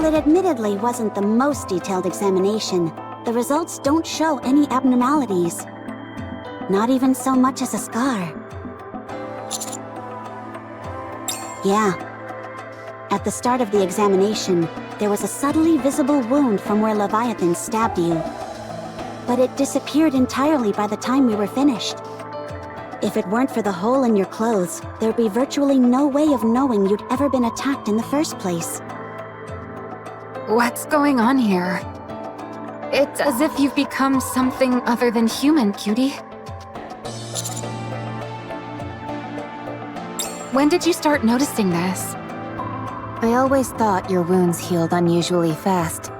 While it admittedly wasn't the most detailed examination, the results don't show any abnormalities. Not even so much as a scar. Yeah. At the start of the examination, there was a subtly visible wound from where Leviathan stabbed you. But it disappeared entirely by the time we were finished. If it weren't for the hole in your clothes, there'd be virtually no way of knowing you'd ever been attacked in the first place. What's going on here? It's as if you've become something other than human, cutie. When did you start noticing this? I always thought your wounds healed unusually fast.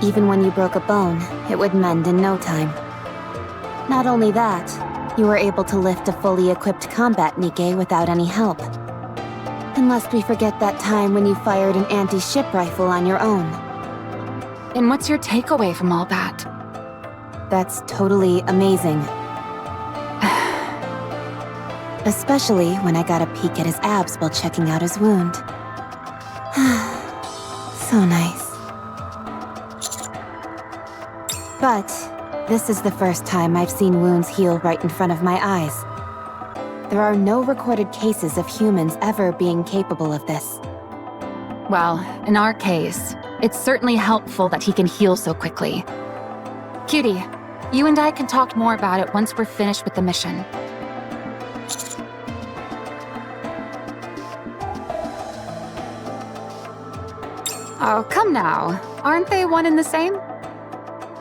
Even when you broke a bone, it would mend in no time. Not only that, you were able to lift a fully equipped combat Nikke without any help. Unless we forget that time when you fired an anti-ship rifle on your own. And what's your takeaway from all that? That's totally amazing. Especially when I got a peek at his abs while checking out his wound. So nice. But this is the first time I've seen wounds heal right in front of my eyes. There are no recorded cases of humans ever being capable of this. Well, in our case, it's certainly helpful that he can heal so quickly. Cutie, you and I can talk more about it once we're finished with the mission. Oh, come now. Aren't they one and the same?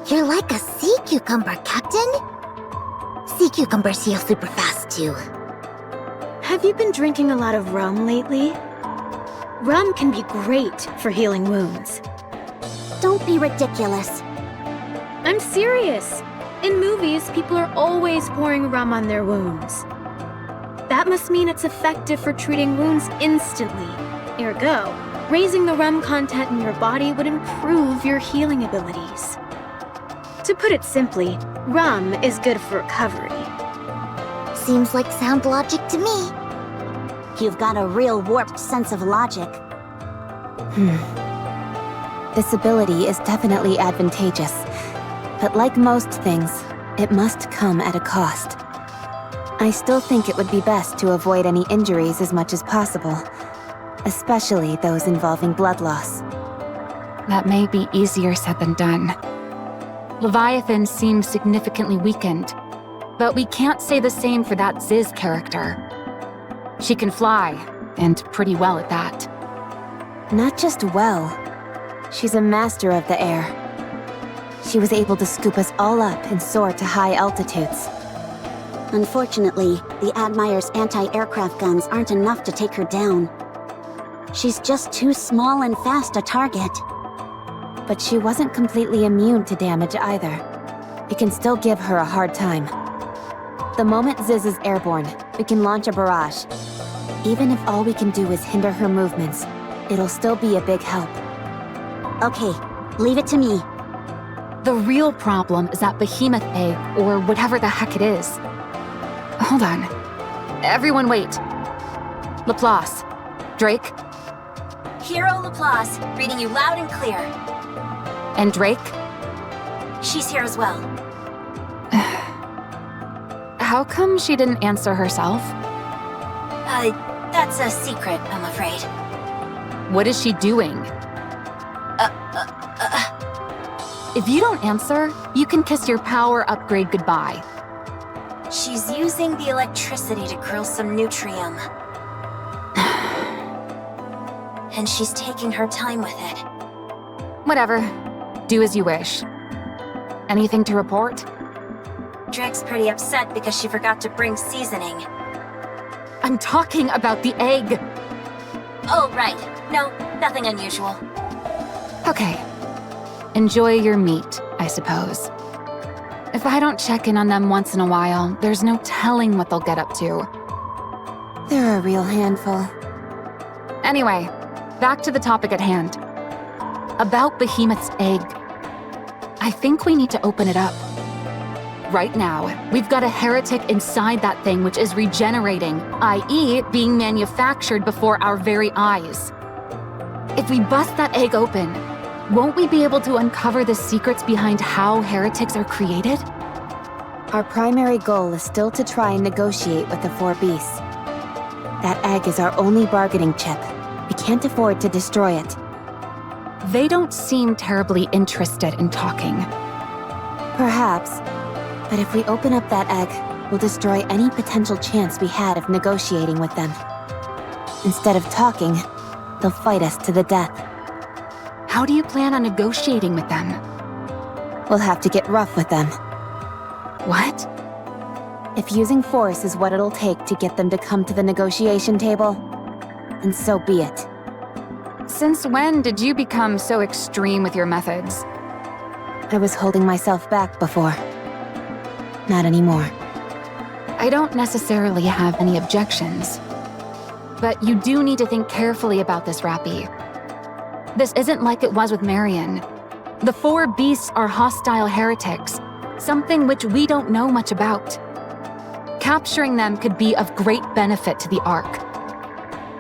You're like a sea cucumber, Captain. Sea cucumbers heal super fast, too. Have you been drinking a lot of rum lately? Rum can be great for healing wounds. Don't be ridiculous. I'm serious. In movies, people are always pouring rum on their wounds. That must mean it's effective for treating wounds instantly. Ergo, raising the rum content in your body would improve your healing abilities. To put it simply, rum is good for recovery. Seems like sound logic to me. You've got a real warped sense of logic. This ability is definitely advantageous, but like most things, it must come at a cost. I still think it would be best to avoid any injuries as much as possible, especially those involving blood loss. That may be easier said than done. Leviathan seems significantly weakened, but we can't say the same for that Ziz character. She can fly, and pretty well at that. Not just well, she's a master of the air. She was able to scoop us all up and soar to high altitudes. Unfortunately, the Admire's anti-aircraft guns aren't enough to take her down. She's just too small and fast a target. But she wasn't completely immune to damage either. We can still give her a hard time. The moment Ziz is airborne, we can launch a barrage. Even if all we can do is hinder her movements, it'll still be a big help. Okay, leave it to me. The real problem is that behemoth egg, or whatever the heck it is. Hold on. Everyone wait. Laplace. Drake. Hero Laplace, reading you loud and clear. And Drake? She's here as well. How come she didn't answer herself? That's a secret, I'm afraid. What is she doing? If you don't answer, you can kiss your power upgrade goodbye. She's using the electricity to grill some nutrium. And she's taking her time with it. Whatever. Do as you wish. Anything to report? Drake's pretty upset because she forgot to bring seasoning. I'm talking about the egg! Oh, right. No, nothing unusual. Okay. Enjoy your meat, I suppose. If I don't check in on them once in a while, there's no telling what they'll get up to. They're a real handful. Anyway, back to the topic at hand. About Behemoth's egg. I think we need to open it up. Right now, we've got a heretic inside that thing which is regenerating, i.e. being manufactured before our very eyes. If we bust that egg open, won't we be able to uncover the secrets behind how heretics are created? Our primary goal is still to try and negotiate with the four beasts. That egg is our only bargaining chip. We can't afford to destroy it. They don't seem terribly interested in talking. Perhaps. But if we open up that egg, we'll destroy any potential chance we had of negotiating with them. Instead of talking, they'll fight us to the death. How do you plan on negotiating with them? We'll have to get rough with them. What? If using force is what it'll take to get them to come to the negotiation table, then so be it. Since when did you become so extreme with your methods? I was holding myself back before. Not anymore. I don't necessarily have any objections. But you do need to think carefully about this, Rappy. This isn't like it was with Marion. The four beasts are hostile heretics, something which we don't know much about. Capturing them could be of great benefit to the Ark.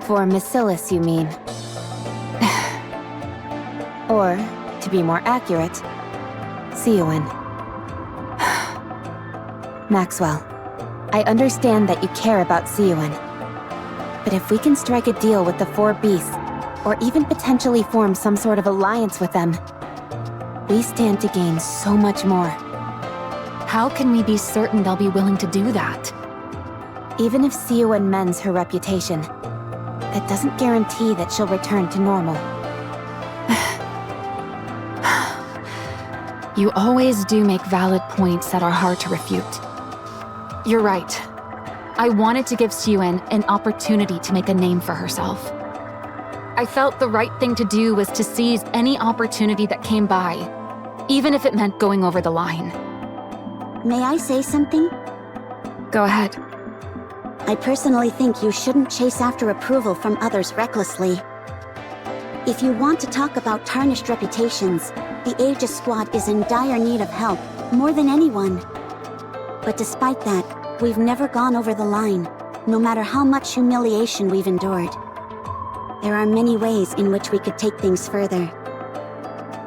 For Macilis, you mean? Or, to be more accurate, Seowyn. Maxwell, I understand that you care about Seowyn. But if we can strike a deal with the four beasts, or even potentially form some sort of alliance with them, we stand to gain so much more. How can we be certain they'll be willing to do that? Even if Seowyn mends her reputation, that doesn't guarantee that she'll return to normal. You always do make valid points that are hard to refute. You're right. I wanted to give Seowyn an opportunity to make a name for herself. I felt the right thing to do was to seize any opportunity that came by, even if it meant going over the line. May I say something? Go ahead. I personally think you shouldn't chase after approval from others recklessly. If you want to talk about tarnished reputations, the Aegis Squad is in dire need of help, more than anyone. But despite that, we've never gone over the line, no matter how much humiliation we've endured. There are many ways in which we could take things further.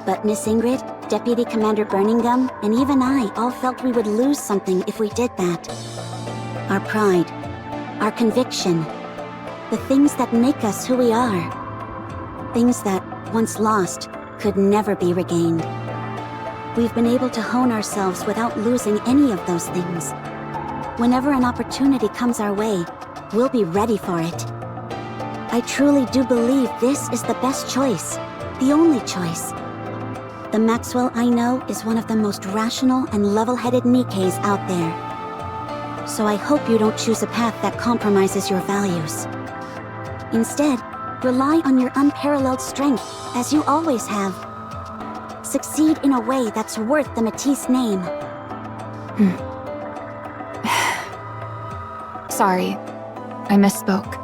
But Miss Ingrid, Deputy Commander Birmingham, and even I all felt we would lose something if we did that. Our pride, our conviction, the things that make us who we are. Things that, once lost, could never be regained. We've been able to hone ourselves without losing any of those things. Whenever an opportunity comes our way, we'll be ready for it. I truly do believe this is the best choice, the only choice. The Maxwell I know is one of the most rational and level-headed Nikkes out there. So I hope you don't choose a path that compromises your values. Instead, rely on your unparalleled strength, as you always have. Succeed in a way that's worth the Matisse name. Sorry, I misspoke.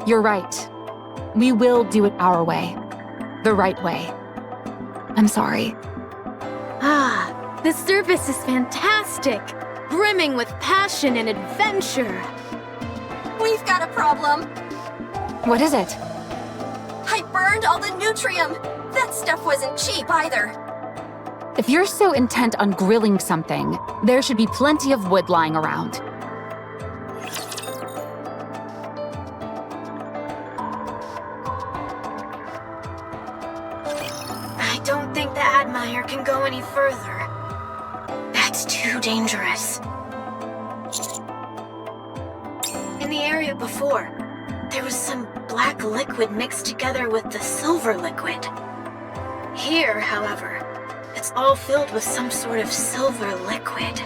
You're right. We will do it our way. The right way. I'm sorry. Ah, the surface is fantastic, brimming with passion and adventure. We've got a problem. What is it? I burned all the nutrium. That stuff wasn't cheap either. If you're so intent on grilling something, there should be plenty of wood lying around. I don't think the Admire can go any further. That's too dangerous. In the area before, there was some black liquid mixed together with the silver liquid. Here, however, it's all filled with some sort of silver liquid.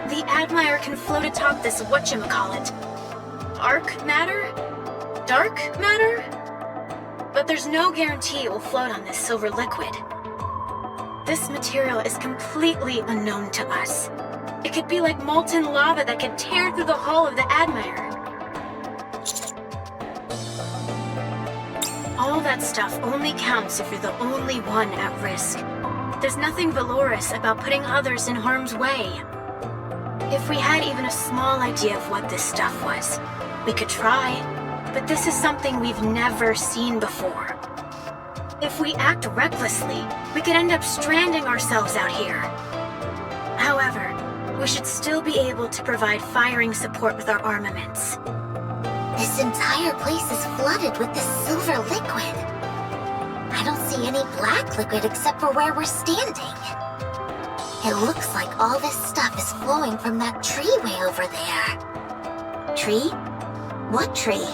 The Admire can float atop this whatchamacallit. Arc matter? Dark matter? But there's no guarantee it will float on this silver liquid. This material is completely unknown to us. It could be like molten lava that could tear through the hull of the Admire. All that stuff only counts if you're the only one at risk. There's nothing valorous about putting others in harm's way. If we had even a small idea of what this stuff was, we could try, but this is something we've never seen before. If we act recklessly, we could end up stranding ourselves out here. However, we should still be able to provide firing support with our armaments. This entire place is flooded with this silver liquid. I don't see any black liquid except for where we're standing. It looks like all this stuff is flowing from that tree way over there. Tree? What tree?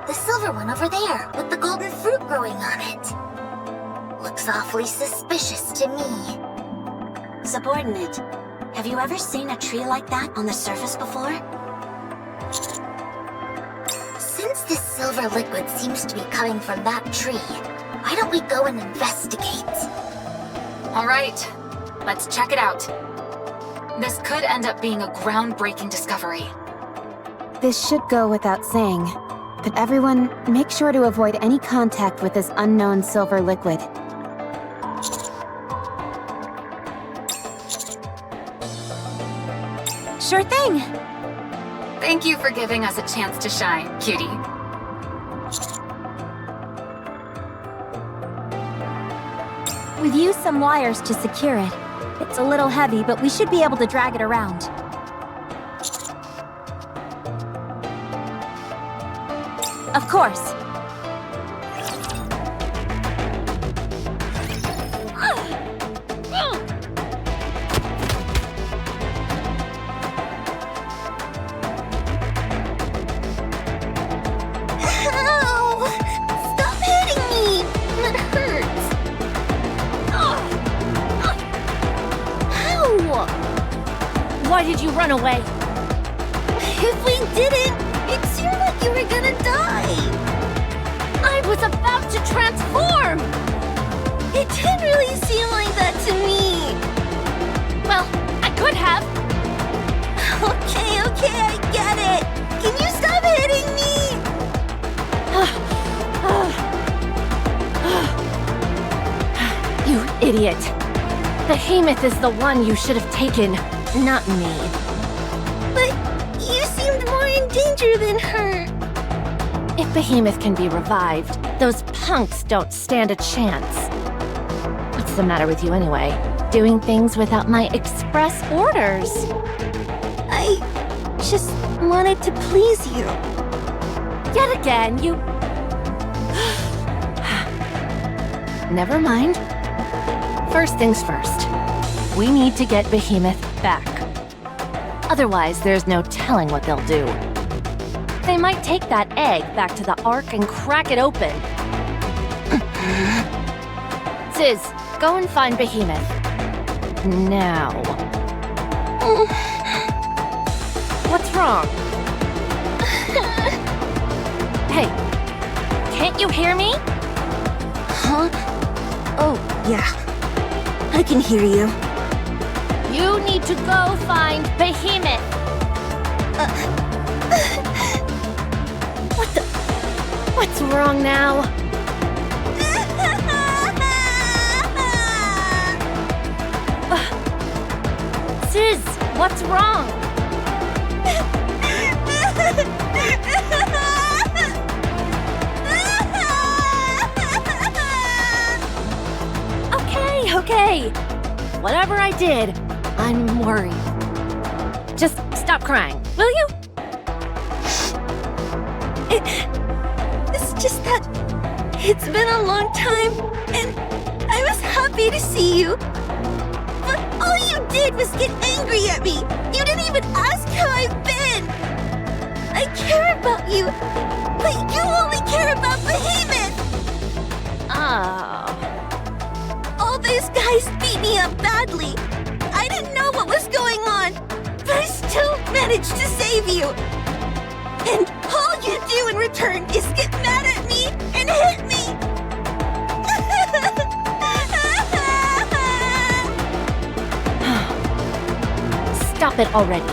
The silver one over there, with the golden fruit growing on it. Looks awfully suspicious to me. Subordinate, have you ever seen a tree like that on the surface before? Since this silver liquid seems to be coming from that tree, why don't we go and investigate? All right, let's check it out. This could end up being a groundbreaking discovery. This should go without saying, but everyone, make sure to avoid any contact with this unknown silver liquid. Sure thing! Thank you for giving us a chance to shine, cutie. We've used some wires to secure it. It's a little heavy, but we should be able to drag it around. Of course. Why did you run away? If we didn't, it seemed like you were gonna die. I was about to transform! It didn't really seem like that to me. Well, I could have. Okay, I get it. Can you stop hitting me? You idiot. Behemoth is the one you should have taken, not me. But you seemed more in danger than her. If Behemoth can be revived, those punks don't stand a chance. What's the matter with you anyway? Doing things without my express orders. I just wanted to please you. Yet again, you... Never mind. First things first. We need to get Behemoth back. Otherwise, there's no telling what they'll do. They might take that egg back to the Ark and crack it open. Ziz, go and find Behemoth. Now. What's wrong? Hey, can't you hear me? Huh? Oh, yeah. I can hear you. You need to go find Behemoth. What the... What's wrong now? Ziz, what's wrong? Okay. Whatever I did, I'm worried. Just stop crying, will you? It's just that it's been a long time, and I was happy to see you. But all you did was get angry at me. You didn't even ask how I've been. I care about you, but you only care about Behemoth. Oh. All those guys beat me up badly. I didn't know what was going on, but I still managed to save you. And all you do in return is get mad at me and hit me. Stop it already.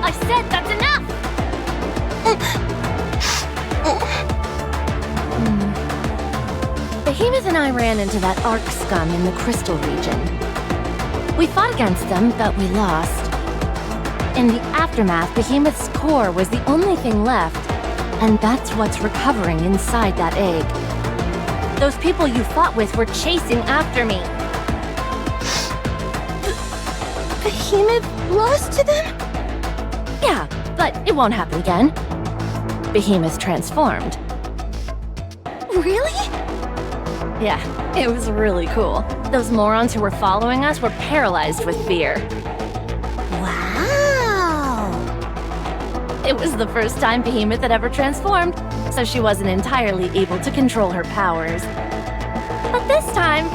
I said that's enough! Behemoth and I ran into that Ark scum in the Crystal region. We fought against them, but we lost. In the aftermath, Behemoth's core was the only thing left, and that's what's recovering inside that egg. Those people you fought with were chasing after me. Behemoth lost to them? Yeah, but it won't happen again. Behemoth transformed. Really? Yeah, it was really cool. Those morons who were following us were paralyzed with fear. Wow! It was the first time Behemoth had ever transformed, so she wasn't entirely able to control her powers. But this time,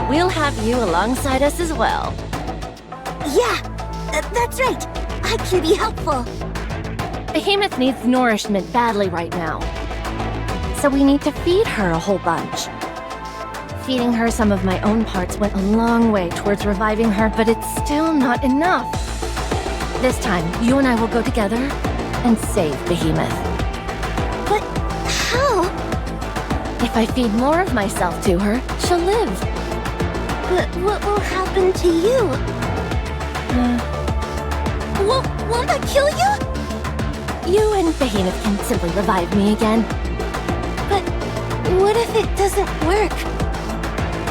we'll have you alongside us as well. Yeah, that's right. I can be helpful. Behemoth needs nourishment badly right now. So we need to feed her a whole bunch. Feeding her some of my own parts went a long way towards reviving her, but it's still not enough. This time, you and I will go together and save Behemoth. But how? If I feed more of myself to her, she'll live. But what will happen to you? Won't that kill you? You and Behemoth can simply revive me again. But what if it doesn't work?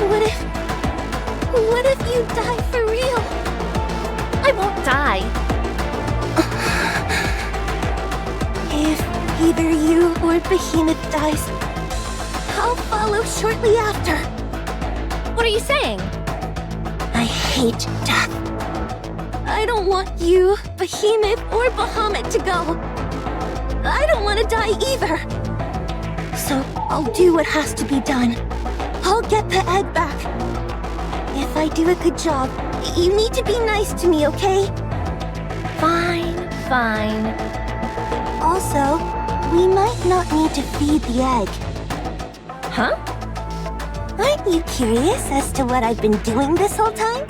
What if you die for real? I won't die. If either you or Behemoth dies, I'll follow shortly after. What are you saying? I hate death. I don't want you, Behemoth, or Bahamut to go. I don't want to die either. So I'll do what has to be done. I'll get the egg back. If I do a good job, you need to be nice to me, okay? Fine, fine. Also, we might not need to feed the egg. Huh? Aren't you curious as to what I've been doing this whole time?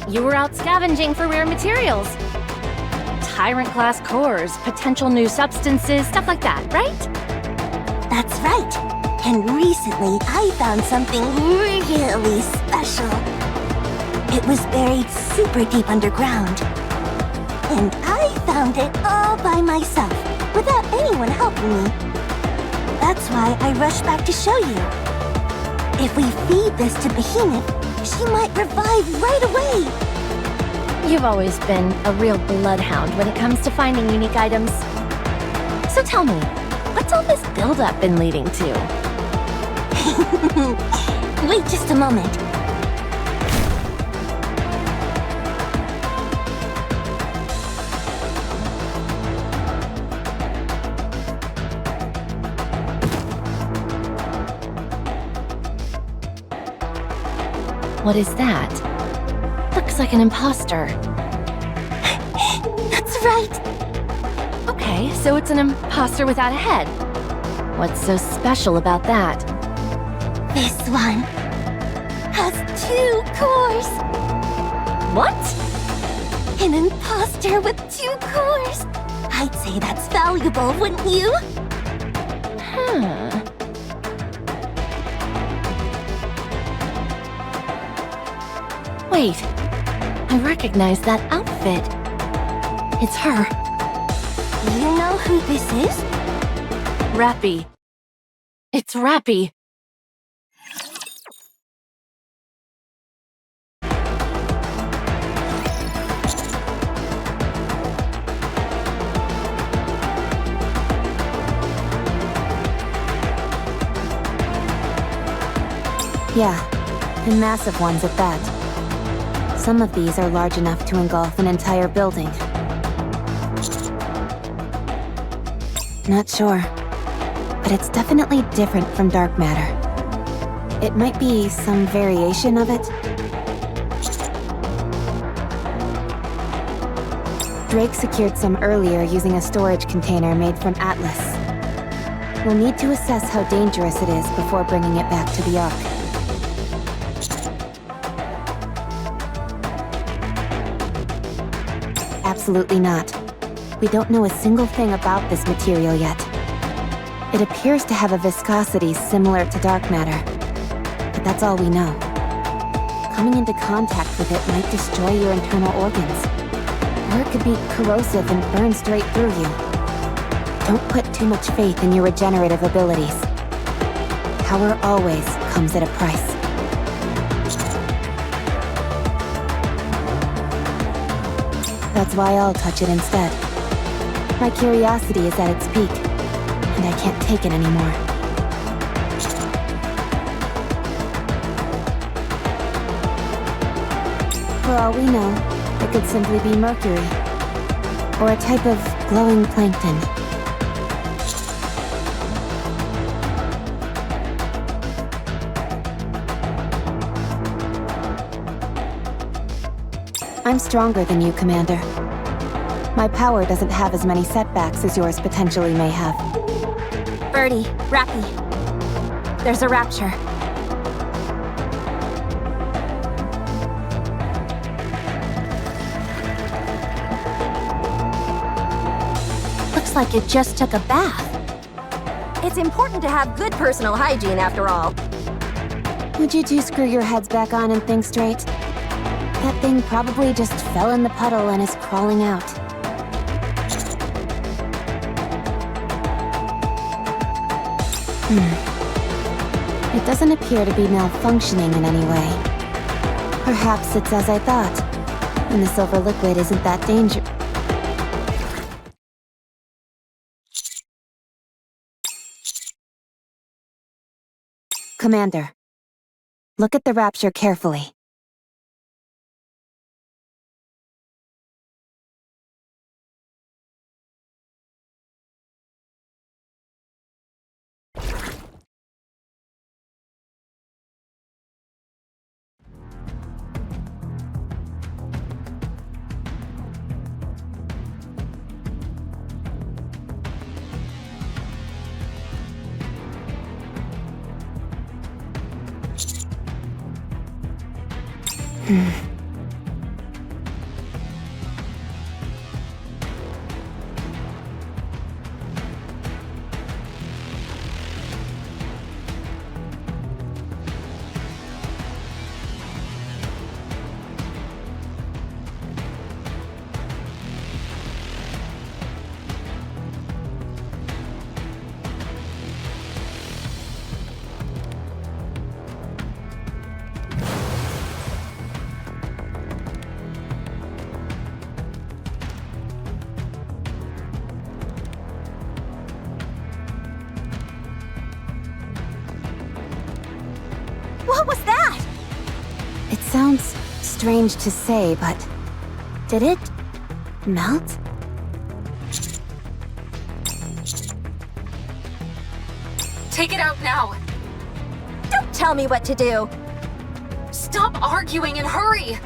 You were out scavenging for rare materials. Tyrant-class cores, potential new substances, stuff like that, right? That's right. And recently, I found something really special. It was buried super deep underground. And I found it all by myself, without anyone helping me. That's why I rushed back to show you. If we feed this to Behemoth, she might revive right away. You've always been a real bloodhound when it comes to finding unique items. So tell me, what's all this build-up been leading to? Wait just a moment. What is that? Looks like an imposter. That's right. Okay, so it's an imposter without a head. What's so special about that? This one has 2 cores. What? An imposter with 2 cores. I'd say that's valuable, wouldn't you? Huh. Wait, I recognize that outfit. It's her. You know who this is? Rappy. It's Rappy. Yeah, and massive ones at that. Some of these are large enough to engulf an entire building. Not sure, but it's definitely different from dark matter. It might be some variation of it. Drake secured some earlier using a storage container made from Atlas. We'll need to assess how dangerous it is before bringing it back to the Ark. Absolutely not. We don't know a single thing about this material yet. It appears to have a viscosity similar to dark matter, but that's all we know. Coming into contact with it might destroy your internal organs. Or it could be corrosive and burn straight through you. Don't put too much faith in your regenerative abilities. Power always comes at a price. That's why I'll touch it instead. My curiosity is at its peak, and I can't take it anymore. For all we know, it could simply be mercury, or a type of glowing plankton. I'm stronger than you, Commander. My power doesn't have as many setbacks as yours potentially may have. Birdie, Racky. There's a rapture. Looks like it just took a bath. It's important to have good personal hygiene after all. Would you two screw your heads back on and think straight? That thing probably just fell in the puddle and is crawling out. It doesn't appear to be malfunctioning in any way. Perhaps it's as I thought, and the silver liquid isn't that dangerous. Commander, look at the rapture carefully. What was that? It sounds strange to say, but did it melt? Take it out now! Don't tell me what to do. Stop arguing and hurry!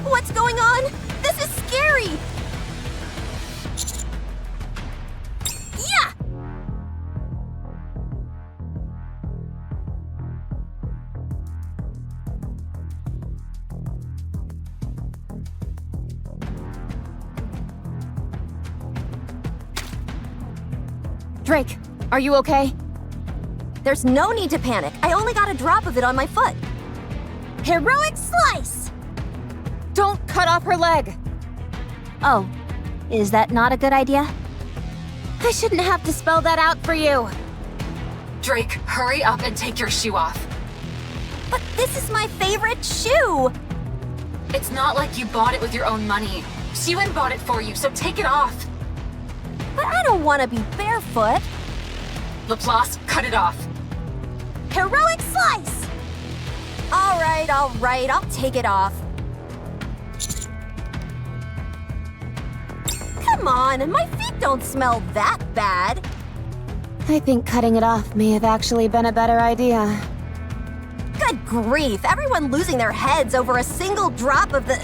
What's going on? This is scary! Yeah! Drake, are you okay? There's no need to panic. I only got a drop of it on my foot. Heroic slice! Don't cut off her leg! Oh, is that not a good idea? I shouldn't have to spell that out for you! Drake, hurry up and take your shoe off. But this is my favorite shoe! It's not like you bought it with your own money. Siwon bought it for you, so take it off. But I don't want to be barefoot. Laplace, cut it off. Heroic slice! All right, I'll take it off. Come on, my feet don't smell that bad. I think cutting it off may have actually been a better idea. Good grief, everyone losing their heads over a single drop of the...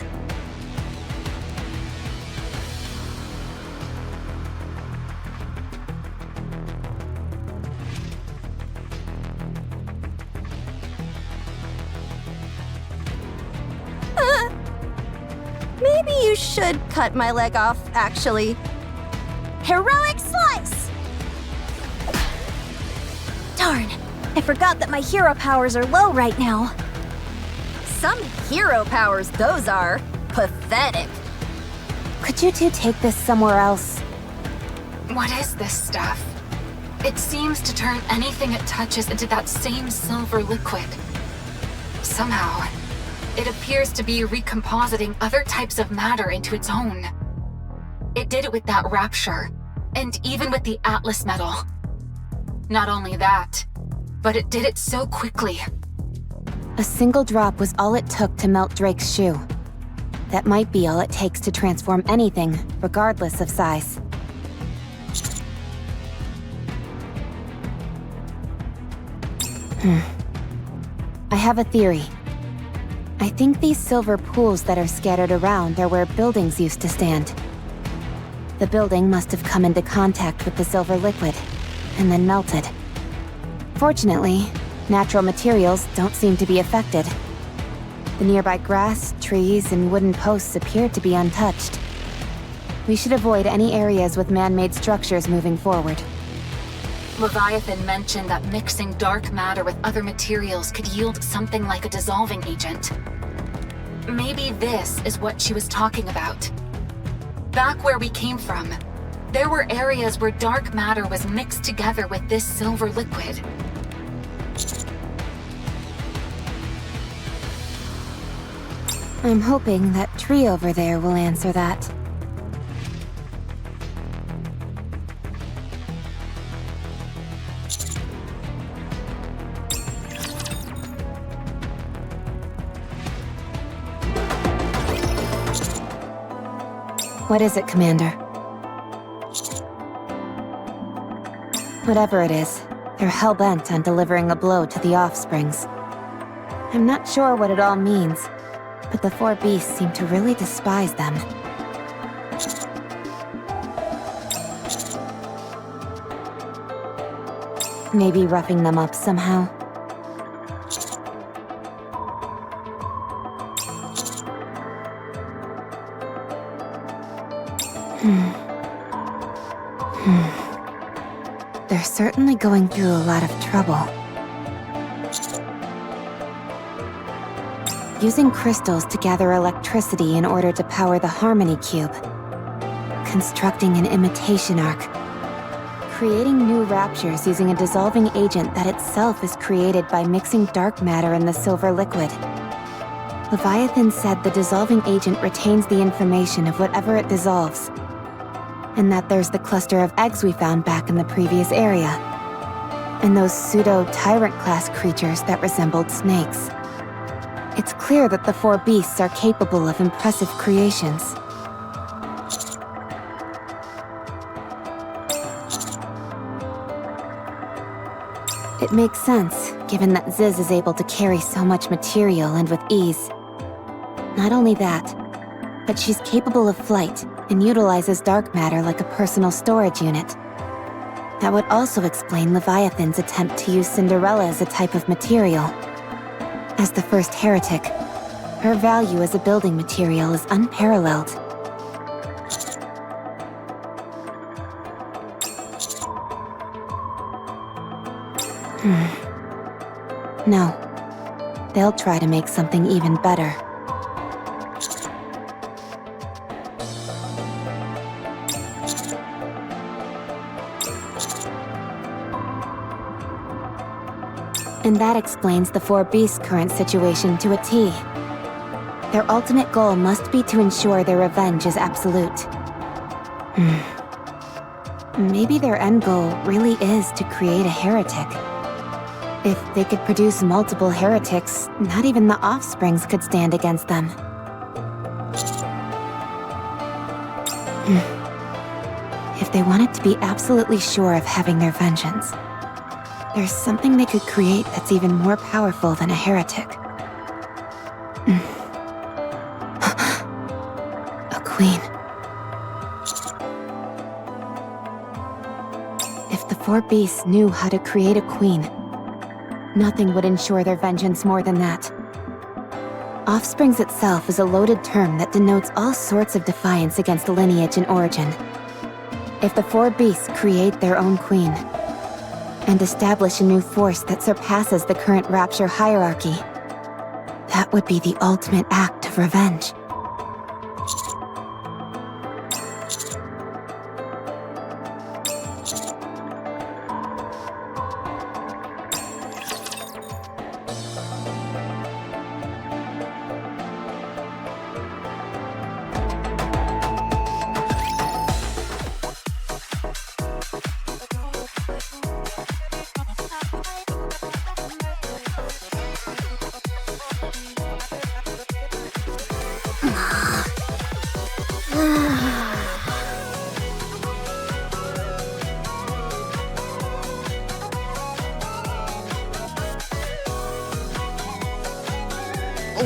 should cut my leg off, actually. Heroic slice! Darn, I forgot that my hero powers are low right now. Some hero powers those are. Pathetic. Could you two take this somewhere else? What is this stuff? It seems to turn anything it touches into that same silver liquid. Somehow, it appears to be recompositing other types of matter into its own. It did it with that rapture, and even with the Atlas metal. Not only that, but it did it so quickly. A single drop was all it took to melt Drake's shoe. That might be all it takes to transform anything, regardless of size. I have a theory. I think these silver pools that are scattered around are where buildings used to stand. The building must have come into contact with the silver liquid, and then melted. Fortunately, natural materials don't seem to be affected. The nearby grass, trees, and wooden posts appear to be untouched. We should avoid any areas with man-made structures moving forward. Leviathan mentioned that mixing dark matter with other materials could yield something like a dissolving agent. Maybe this is what she was talking about. Back where we came from, there were areas where dark matter was mixed together with this silver liquid. I'm hoping that tree over there will answer that. What is it, Commander? Whatever it is, they're hell-bent on delivering a blow to the offsprings. I'm not sure what it all means, but the four beasts seem to really despise them. Maybe roughing them up somehow. They're certainly going through a lot of trouble. Using crystals to gather electricity in order to power the Harmony Cube. Constructing an imitation arc. Creating new raptures using a dissolving agent that itself is created by mixing dark matter in the silver liquid. Leviathan said the dissolving agent retains the information of whatever it dissolves. And that there's the cluster of eggs we found back in the previous area. And those pseudo-tyrant-class creatures that resembled snakes. It's clear that the four beasts are capable of impressive creations. It makes sense, given that Ziz is able to carry so much material and with ease. Not only that, but she's capable of flight and utilizes dark matter like a personal storage unit. That would also explain Leviathan's attempt to use Cinderella as a type of material. As the first heretic, her value as a building material is unparalleled. No. They'll try to make something even better. And that explains the four beasts' current situation to a T. Their ultimate goal must be to ensure their revenge is absolute. Maybe their end goal really is to create a heretic. If they could produce multiple heretics, not even the offsprings could stand against them. If they wanted to be absolutely sure of having their vengeance, there's something they could create that's even more powerful than a heretic. A queen. If the four beasts knew how to create a queen, nothing would ensure their vengeance more than that. Offsprings itself is a loaded term that denotes all sorts of defiance against lineage and origin. If the four beasts create their own queen, and establish a new force that surpasses the current Rapture hierarchy, that would be the ultimate act of revenge.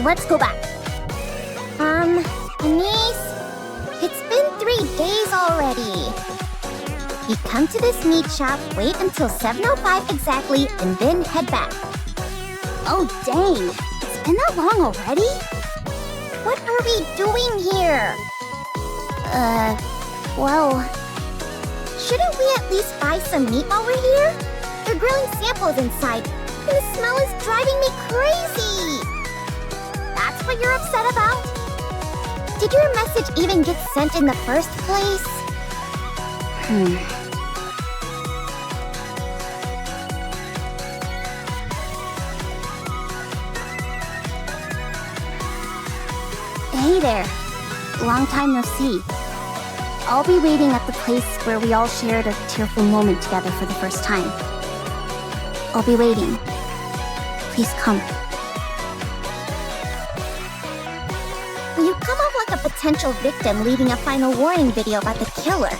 Let's go back. Denise, it's been 3 days already. You come to this meat shop, wait until 7:05 exactly, and then head back. Oh, dang. It's been that long already? What are we doing here? Well, shouldn't we at least buy some meat while we're here? They're grilling samples inside, and the smell is driving me crazy. That's what you're upset about? Did your message even get sent in the first place? Hey there. Long time no see. I'll be waiting at the place where we all shared a tearful moment together for the first time. I'll be waiting. Please come. You come off like a potential victim leaving a final warning video about the killer.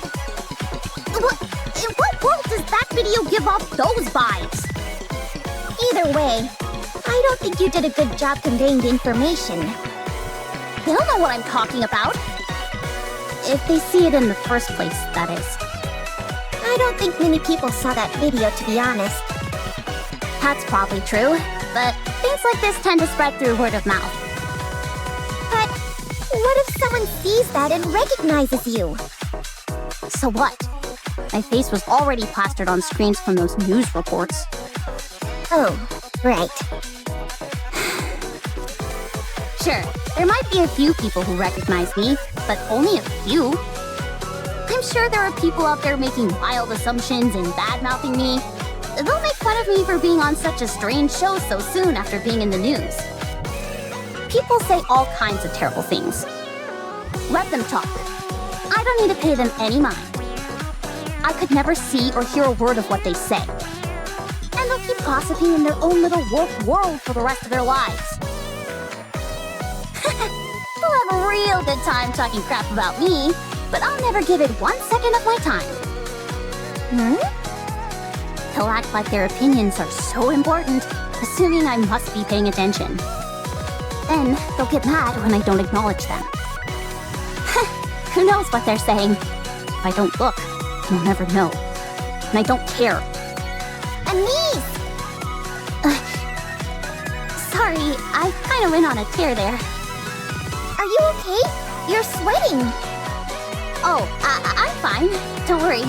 In what world does that video give off those vibes? Either way, I don't think you did a good job conveying the information. They'll know what I'm talking about. If they see it in the first place, that is. I don't think many people saw that video, to be honest. That's probably true, but things like this tend to spread through word of mouth. But what if someone sees that and recognizes you? So what? My face was already plastered on screens from those news reports. Oh, right. Sure, there might be a few people who recognize me, but only a few. I'm sure there are people out there making wild assumptions and bad-mouthing me. They'll make fun of me for being on such a strange show so soon after being in the news. People say all kinds of terrible things. Let them talk. I don't need to pay them any mind. I could never see or hear a word of what they say. And they'll keep gossiping in their own little warped world for the rest of their lives. They'll have a real good time talking crap about me, but I'll never give it 1 second of my time. They'll act like their opinions are so important, assuming I must be paying attention. Then they'll get mad when I don't acknowledge them. Who knows what they're saying? If I don't look, you'll never know. And I don't care. Anise! Sorry, I kind of went on a tear there. Are you okay? You're sweating. Oh, I'm fine. Don't worry.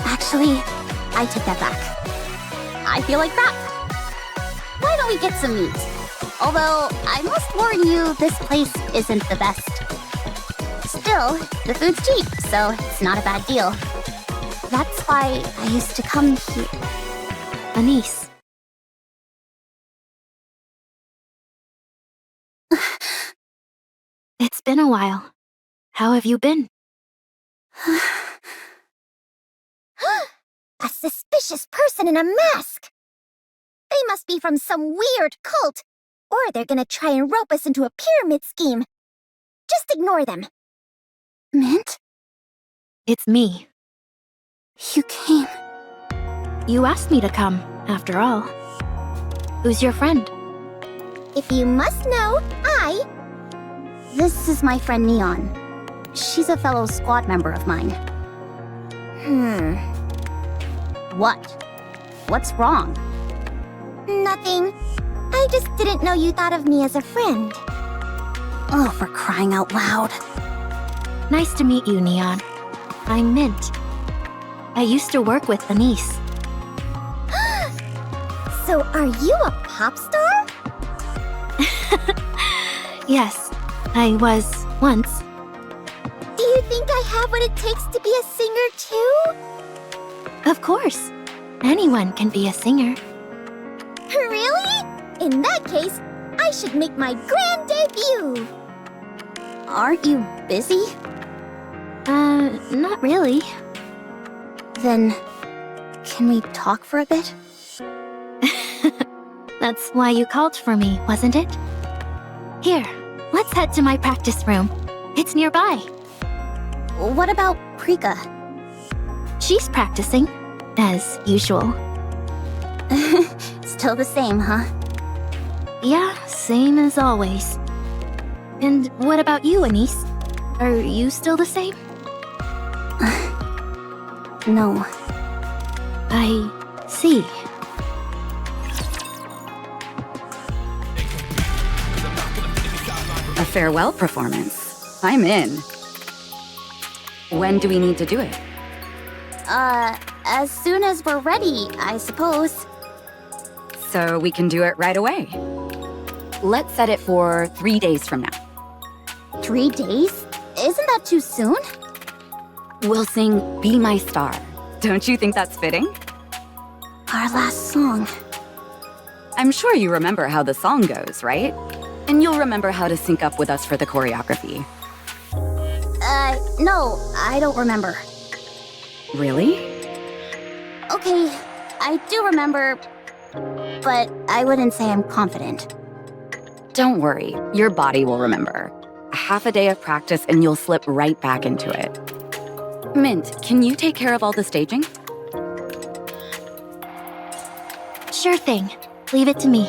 Actually, I take that back. I feel like crap. Why don't we get some meat? Although, I must warn you, this place isn't the best. Still, the food's cheap, so it's not a bad deal. That's why I used to come here. Anise. It's been a while. How have you been? A suspicious person in a mask! They must be from some weird cult, or they're gonna try and rope us into a pyramid scheme. Just ignore them. Mint? It's me. You came. You asked me to come, after all. Who's your friend? If you must know, This is my friend Neon. She's a fellow squad member of mine. What? What's wrong? Nothing. I just didn't know you thought of me as a friend. Oh, for crying out loud. Nice to meet you, Neon. I'm Mint. I used to work with Anise. So are you a pop star? Yes, I was once. Do you think I have what it takes to be a singer too? Of course. Anyone can be a singer. Really? In that case, I should make my grand debut. Aren't you busy? Not really. Then, can we talk for a bit? That's why you called for me, wasn't it? Here, let's head to my practice room. It's nearby. What about Prika? She's practicing, as usual. Still the same, huh? Yeah, same as always. And what about you, Anise? Are you still the same? No. I see. A farewell performance. I'm in. When do we need to do it? As soon as we're ready, I suppose. So we can do it right away. Let's set it for 3 days from now. 3 days? Isn't that too soon? We'll sing Be My Star. Don't you think that's fitting? Our last song. I'm sure you remember how the song goes, right? And you'll remember how to sync up with us for the choreography. No, I don't remember. Really? Okay, I do remember, but I wouldn't say I'm confident. Don't worry, your body will remember. Half a day of practice and you'll slip right back into it. Mint, can you take care of all the staging? Sure thing. Leave it to me.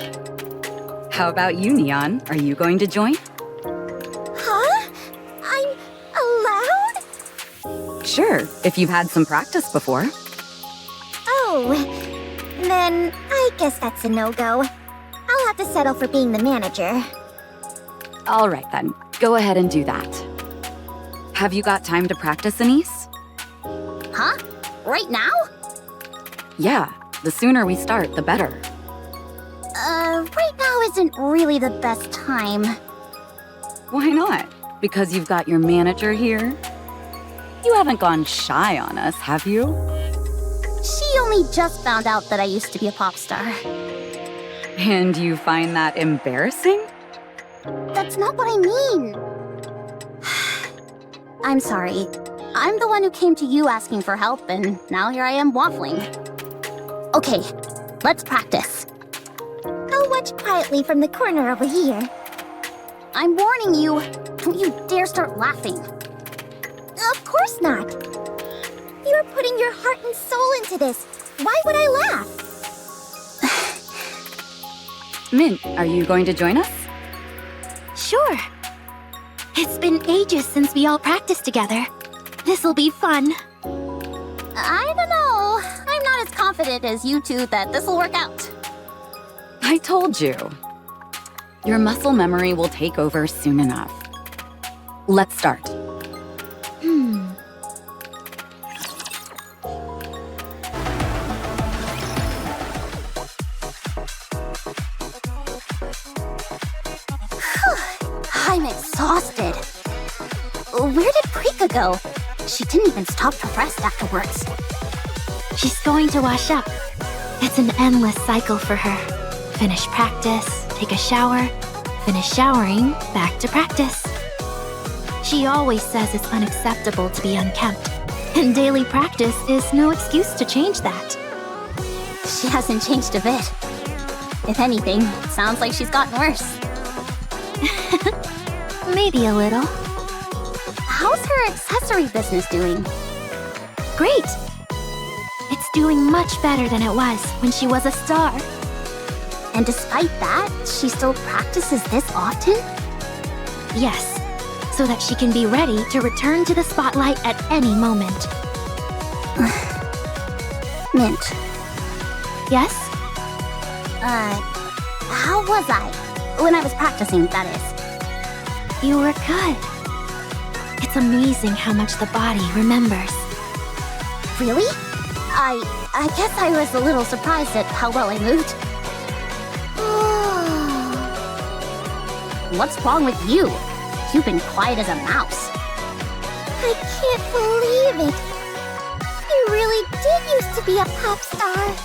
How about you, Neon? Are you going to join? Huh? I'm allowed? Sure, if you've had some practice before. Oh, then I guess that's a no-go. I'll have to settle for being the manager. All right then, go ahead and do that. Have you got time to practice, Anise? Huh? Right now? Yeah, the sooner we start, the better. Right now isn't really the best time. Why not? Because you've got your manager here? You haven't gone shy on us, have you? She only just found out that I used to be a pop star. And you find that embarrassing? That's not what I mean. I'm sorry. I'm the one who came to you asking for help, and now here I am waffling. Okay, let's practice. I'll watch quietly from the corner over here. I'm warning you. Don't you dare start laughing. Of course not. You're putting your heart and soul into this. Why would I laugh? Mint, are you going to join us? Sure. It's been ages since we all practiced together. This'll be fun. I don't know. I'm not as confident as you two that this'll work out. I told you. Your muscle memory will take over soon enough. Let's start. I'm exhausted. Where did Prika go? She didn't even stop to rest afterwards. She's going to wash up. It's an endless cycle for her. Finish practice, take a shower, finish showering, back to practice. She always says it's unacceptable to be unkempt, and daily practice is no excuse to change that. She hasn't changed a bit. If anything, it sounds like she's gotten worse. Maybe a little. How's her accessory business doing? Great! It's doing much better than it was when she was a star. And despite that, she still practices this often? Yes, so that she can be ready to return to the spotlight at any moment. Mint. Yes? How was I? When I was practicing, that is. You were good. It's amazing how much the body remembers. Really? I guess I was a little surprised at how well I moved. What's wrong with you? You've been quiet as a mouse. I can't believe it. You really did used to be a pop star.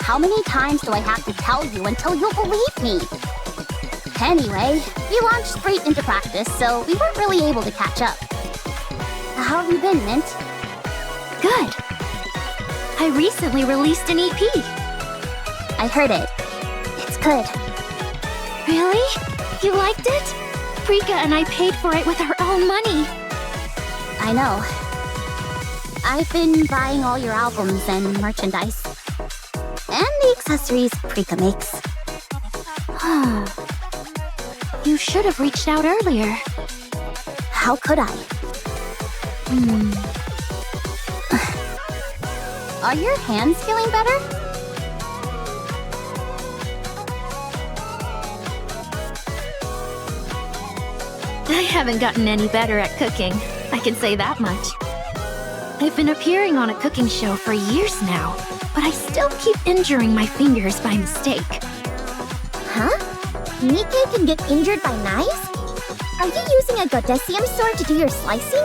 How many times do I have to tell you until you'll believe me? Anyway, we launched straight into practice, so we weren't really able to catch up. How have you been, Mint? Good. I recently released an EP. I heard it. It's good. Really? You liked it? Prika and I paid for it with our own money. I know. I've been buying all your albums and merchandise. And the accessories Prika makes. You should have reached out earlier. How could I? Are your hands feeling better? I haven't gotten any better at cooking. I can say that much. I've been appearing on a cooking show for years now, but I still keep injuring my fingers by mistake. Huh? Nikke can get injured by knives? Are you using a Godesium sword to do your slicing?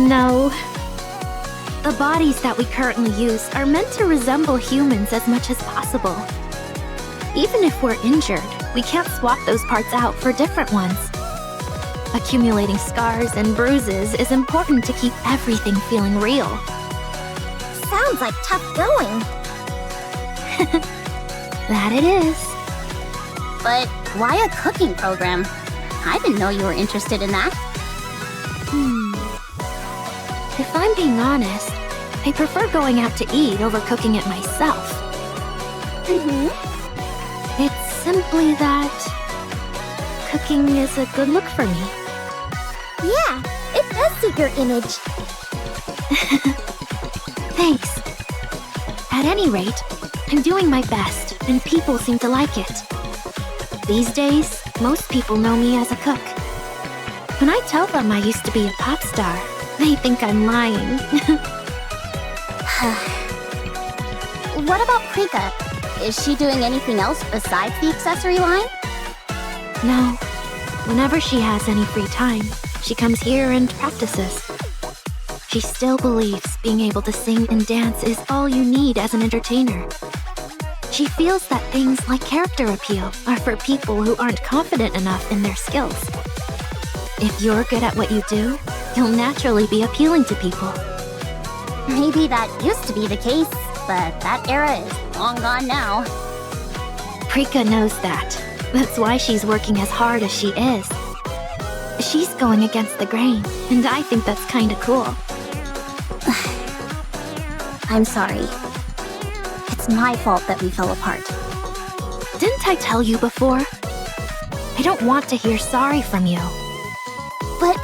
No. The bodies that we currently use are meant to resemble humans as much as possible. Even if we're injured, we can't swap those parts out for different ones. Accumulating scars and bruises is important to keep everything feeling real. Sounds like tough going. That it is. But why a cooking program? I didn't know you were interested in that. If I'm being honest, I prefer going out to eat over cooking it myself. It's simply that cooking is a good look for me. Yeah, it does suit your image. Thanks. At any rate, I'm doing my best, and people seem to like it. These days, most people know me as a cook. When I tell them I used to be a pop star, they think I'm lying. What about Prika? Is she doing anything else besides the accessory line? No. Whenever she has any free time, she comes here and practices. She still believes being able to sing and dance is all you need as an entertainer. She feels that things like character appeal are for people who aren't confident enough in their skills. If you're good at what you do, you'll naturally be appealing to people. Maybe that used to be the case, but that era is long gone now. Prika knows that. That's why she's working as hard as she is. She's going against the grain, and I think that's kinda cool. I'm sorry. It's my fault that we fell apart. Didn't I tell you before? I don't want to hear sorry from you. But...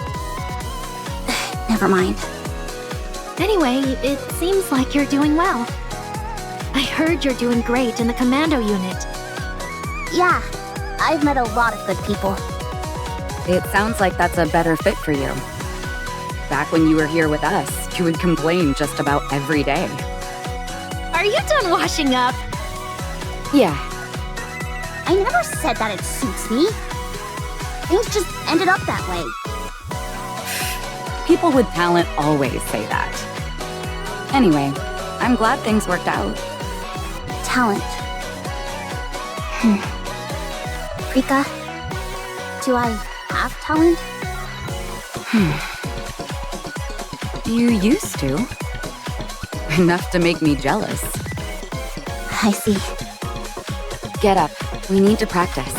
never mind. Anyway, it seems like you're doing well. I heard you're doing great in the commando unit. Yeah, I've met a lot of good people. It sounds like that's a better fit for you. Back when you were here with us, you would complain just about every day. Are you done washing up? Yeah. I never said that it suits me. Things just ended up that way. People with talent always say that. Anyway, I'm glad things worked out. Talent. Prika, do I have talent? You used to. Enough to make me jealous. I see. Get up. We need to practice.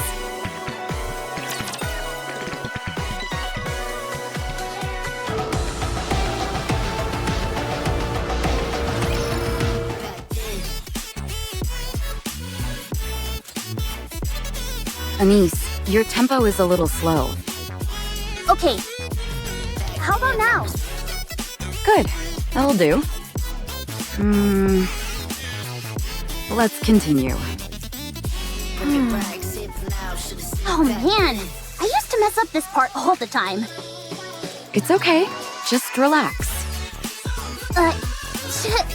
Anise, your tempo is a little slow. Okay. How about now? Good. That'll do. let's continue. Oh man, I used to mess up this part all the time. It's okay. Just relax. Shit.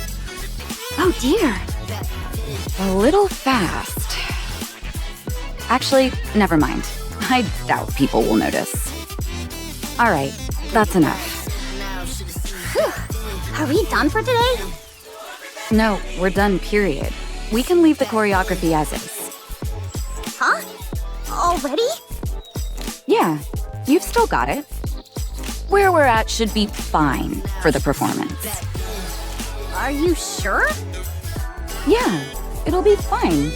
Oh dear. A little fast. Actually, never mind. I doubt people will notice. All right, that's enough. Are we done for today? No, we're done, period. We can leave the choreography as is. Huh? Already? Yeah, you've still got it. Where we're at should be fine for the performance. Are you sure? Yeah, it'll be fine.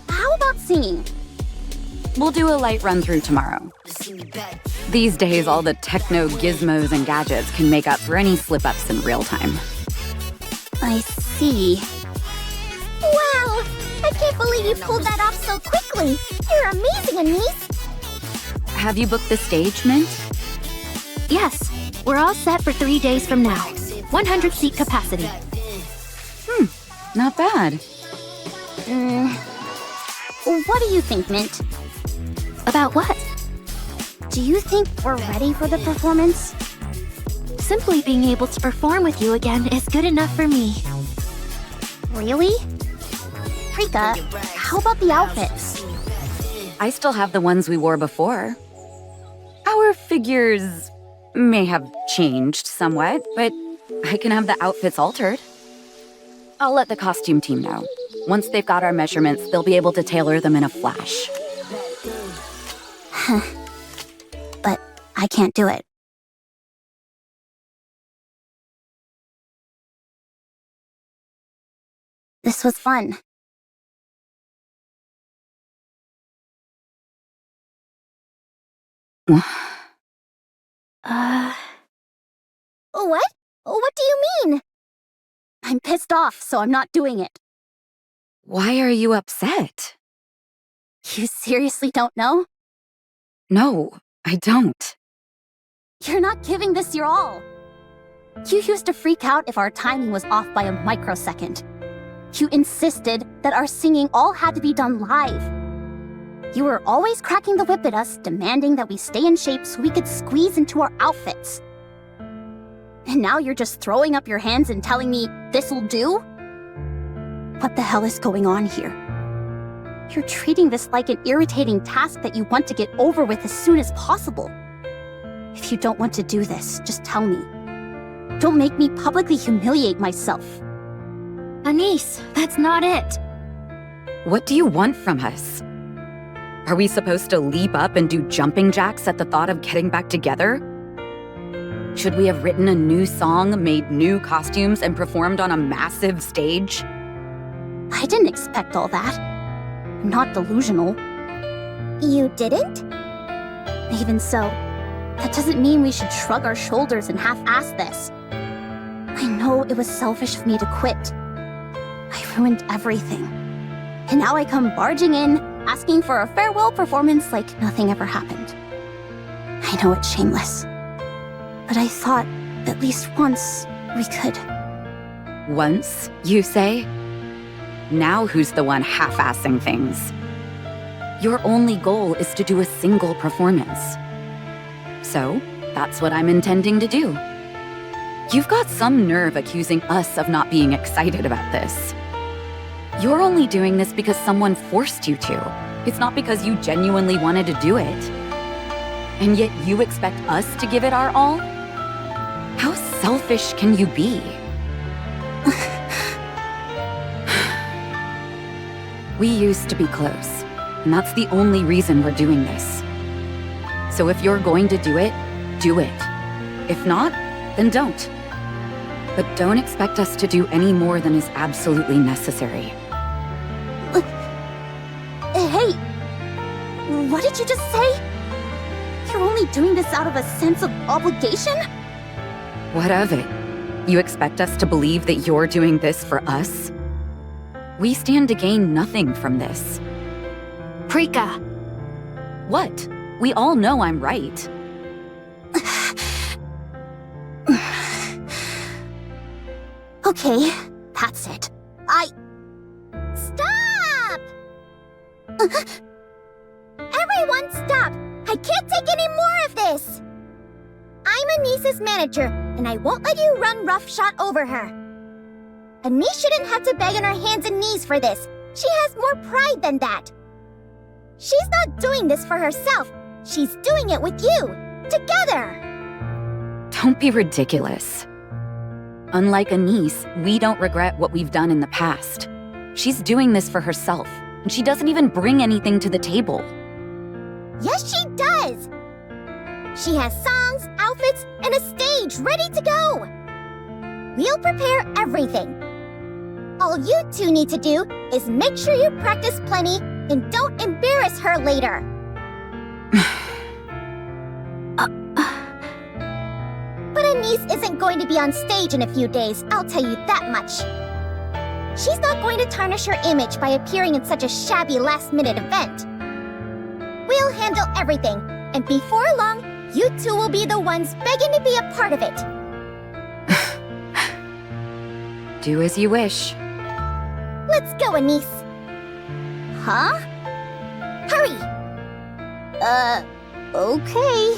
How about singing? We'll do a light run-through tomorrow. These days, all the techno gizmos and gadgets can make up for any slip-ups in real time. I see. Wow! I can't believe you pulled that off so quickly. You're amazing, Anise. Have you booked the stage, Mint? Yes, we're all set for 3 days from now. 100-seat capacity. Not bad. What do you think, Mint? About what? Do you think we're ready for the performance? Simply being able to perform with you again is good enough for me. Really? Rika, how about the outfits? I still have the ones we wore before. Our figures may have changed somewhat, but I can have the outfits altered. I'll let the costume team know. Once they've got our measurements, they'll be able to tailor them in a flash. But I can't do it. This was fun. What? What do you mean? I'm pissed off, so I'm not doing it. Why are you upset? You seriously don't know? No, I don't. You're not giving this your all. You used to freak out if our timing was off by a microsecond. You insisted that our singing all had to be done live. You were always cracking the whip at us, demanding that we stay in shape so we could squeeze into our outfits. And now you're just throwing up your hands and telling me this'll do? What the hell is going on here? You're treating this like an irritating task that you want to get over with as soon as possible. If you don't want to do this, just tell me. Don't make me publicly humiliate myself. Anise, that's not it. What do you want from us? Are we supposed to leap up and do jumping jacks at the thought of getting back together? Should we have written a new song, made new costumes, and performed on a massive stage? I didn't expect all that. I'm not delusional. You didn't? Even so, that doesn't mean we should shrug our shoulders and half-ass this. I know it was selfish of me to quit. I ruined everything. And now I come barging in, asking for a farewell performance like nothing ever happened. I know it's shameless. But I thought, at least once, we could. Once, you say? Now who's the one half-assing things? Your only goal is to do a single performance. So, that's what I'm intending to do. You've got some nerve accusing us of not being excited about this. You're only doing this because someone forced you to. It's not because you genuinely wanted to do it. And yet you expect us to give it our all? How selfish can you be? We used to be close, and that's the only reason we're doing this. So if you're going to do it, do it. If not, then don't. But don't expect us to do any more than is absolutely necessary. Hey! What did you just say? You're only doing this out of a sense of obligation? What of it? You expect us to believe that you're doing this for us? We stand to gain nothing from this. Prika! What? We all know I'm right. Okay, that's it. Stop! Everyone stop! I can't take any more of this! I'm Anice's manager, and I won't let you run roughshod over her. Anise shouldn't have to beg on her hands and knees for this. She has more pride than that. She's not doing this for herself. She's doing it with you. Together! Don't be ridiculous. Unlike Anise, we don't regret what we've done in the past. She's doing this for herself, and she doesn't even bring anything to the table. Yes, she does! She has songs, outfits, and a stage ready to go! We'll prepare everything. All you two need to do is make sure you practice plenty and don't embarrass her later. But Anise isn't going to be on stage in a few days, I'll tell you that much. She's not going to tarnish her image by appearing in such a shabby last-minute event. We'll handle everything, and before long, you two will be the ones begging to be a part of it. Do as you wish. Let's go, Anise. Huh? Hurry! Okay.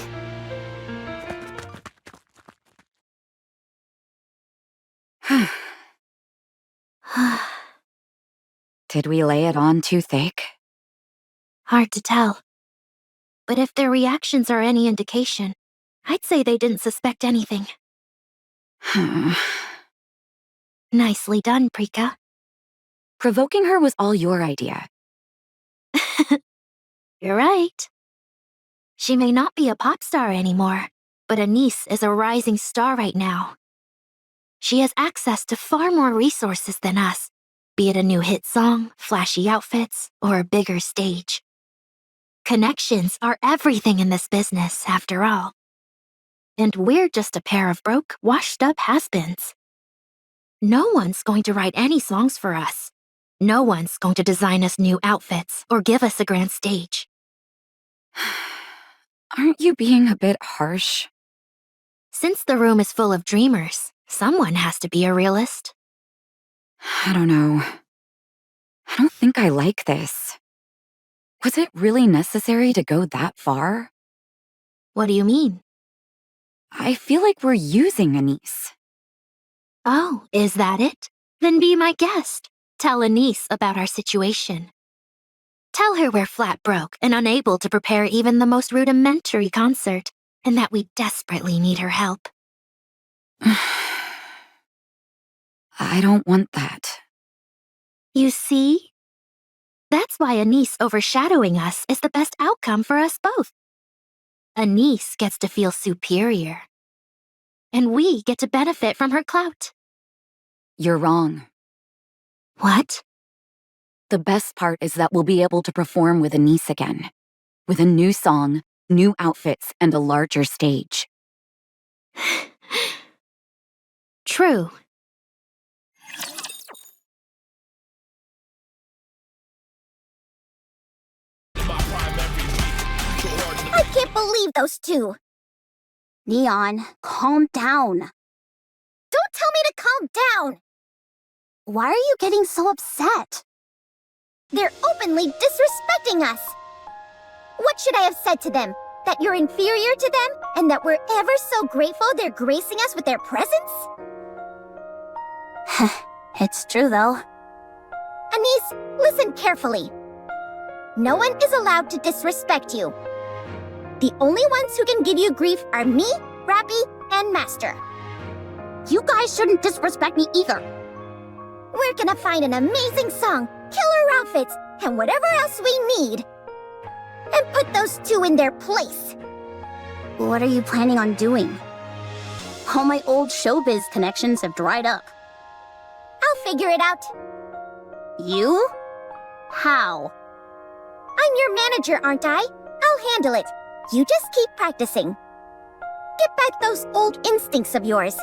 Did we lay it on too thick? Hard to tell. But if their reactions are any indication, I'd say they didn't suspect anything. Nicely done, Prika. Provoking her was all your idea. You're right. She may not be a pop star anymore, but Anise is a rising star right now. She has access to far more resources than us, be it a new hit song, flashy outfits, or a bigger stage. Connections are everything in this business, after all. And we're just a pair of broke, washed-up has-beens. No one's going to write any songs for us. No one's going to design us new outfits or give us a grand stage. Aren't you being a bit harsh? Since the room is full of dreamers, someone has to be a realist. I don't know. I don't think I like this. Was it really necessary to go that far? What do you mean? I feel like we're using Anise. Oh, is that it? Then be my guest. Tell Anise about our situation. Tell her we're flat broke and unable to prepare even the most rudimentary concert, and that we desperately need her help. I don't want that. You see? That's why Anise overshadowing us is the best outcome for us both. Anise gets to feel superior. And we get to benefit from her clout. You're wrong. What? The best part is that we'll be able to perform with Anise again. With a new song, new outfits, and a larger stage. True. I can't believe those two. Neon, calm down. Don't tell me to calm down. Why are you getting so upset? They're openly disrespecting us. What should I have said to them? That you're inferior to them and that we're ever so grateful they're gracing us with their presence? It's true, though. Anise, listen carefully. No one is allowed to disrespect you. The only ones who can give you grief are me, Rappy, and Master. You guys shouldn't disrespect me either. We're gonna find an amazing song, killer outfits, and whatever else we need. And put those two in their place. What are you planning on doing? All my old showbiz connections have dried up. I'll figure it out. You? How? I'm your manager, aren't I? I'll handle it. You just keep practicing. Get back those old instincts of yours.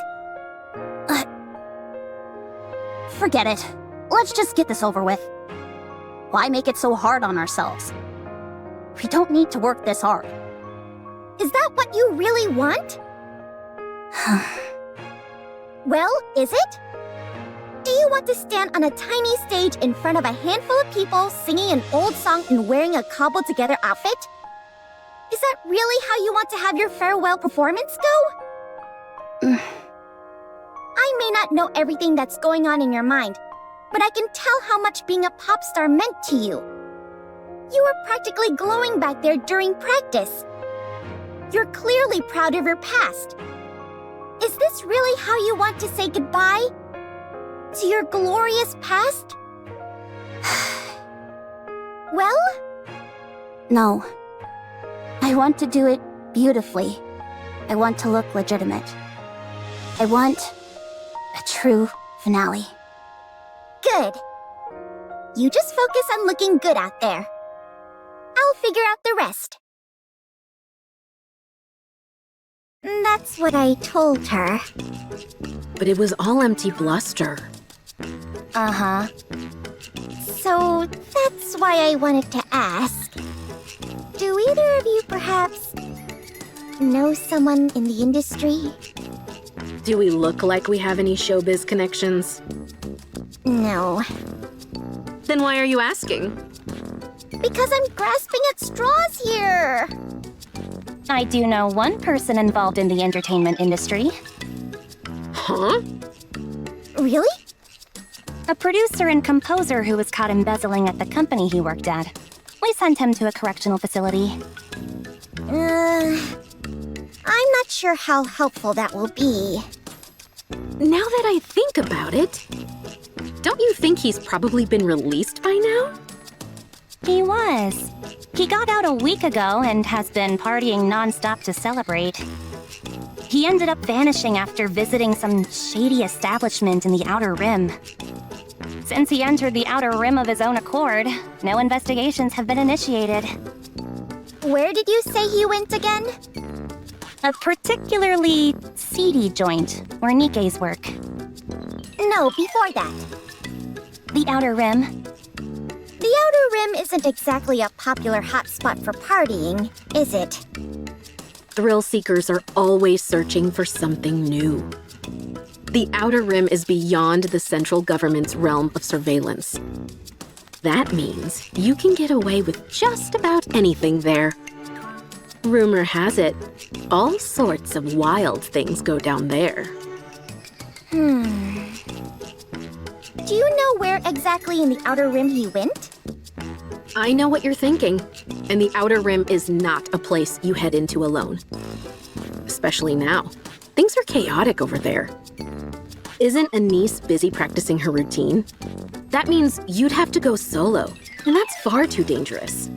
Forget it. Let's just get this over with. Why make it so hard on ourselves? We don't need to work this hard. Is that what you really want? Well, is it? Do you want to stand on a tiny stage in front of a handful of people singing an old song and wearing a cobbled-together outfit? Is that really how you want to have your farewell performance go? I may not know everything that's going on in your mind, but I can tell how much being a pop star meant to you. You were practically glowing back there during practice. You're clearly proud of your past. Is this really how you want to say goodbye? To your glorious past? Well? No. I want to do it beautifully. I want to look legitimate. I want a true finale. Good. You just focus on looking good out there. I'll figure out the rest. That's what I told her. But it was all empty bluster. Uh-huh. So that's why I wanted to ask. Do either of you perhaps know someone in the industry? Do we look like we have any showbiz connections? No. Then why are you asking? Because I'm grasping at straws here. I do know one person involved in the entertainment industry. Huh? Really? A producer and composer who was caught embezzling at the company he worked at. We sent him to a correctional facility. I'm not sure how helpful that will be. Now that I think about it, don't you think he's probably been released by now? He was. He got out a week ago and has been partying non-stop to celebrate. He ended up vanishing after visiting some shady establishment in the Outer Rim. Since he entered the Outer Rim of his own accord, no investigations have been initiated. Where did you say he went again? A particularly seedy joint where Nikke's work. No, before that. The Outer Rim. The Outer Rim isn't exactly a popular hotspot for partying, is it? Thrill seekers are always searching for something new. The Outer Rim is beyond the central government's realm of surveillance. That means you can get away with just about anything there. Rumor has it, all sorts of wild things go down there. Do you know where exactly in the Outer Rim he went? I know what you're thinking, and the Outer Rim is not a place you head into alone. Especially now. Things are chaotic over there. Isn't Anise busy practicing her routine? That means you'd have to go solo, and that's far too dangerous.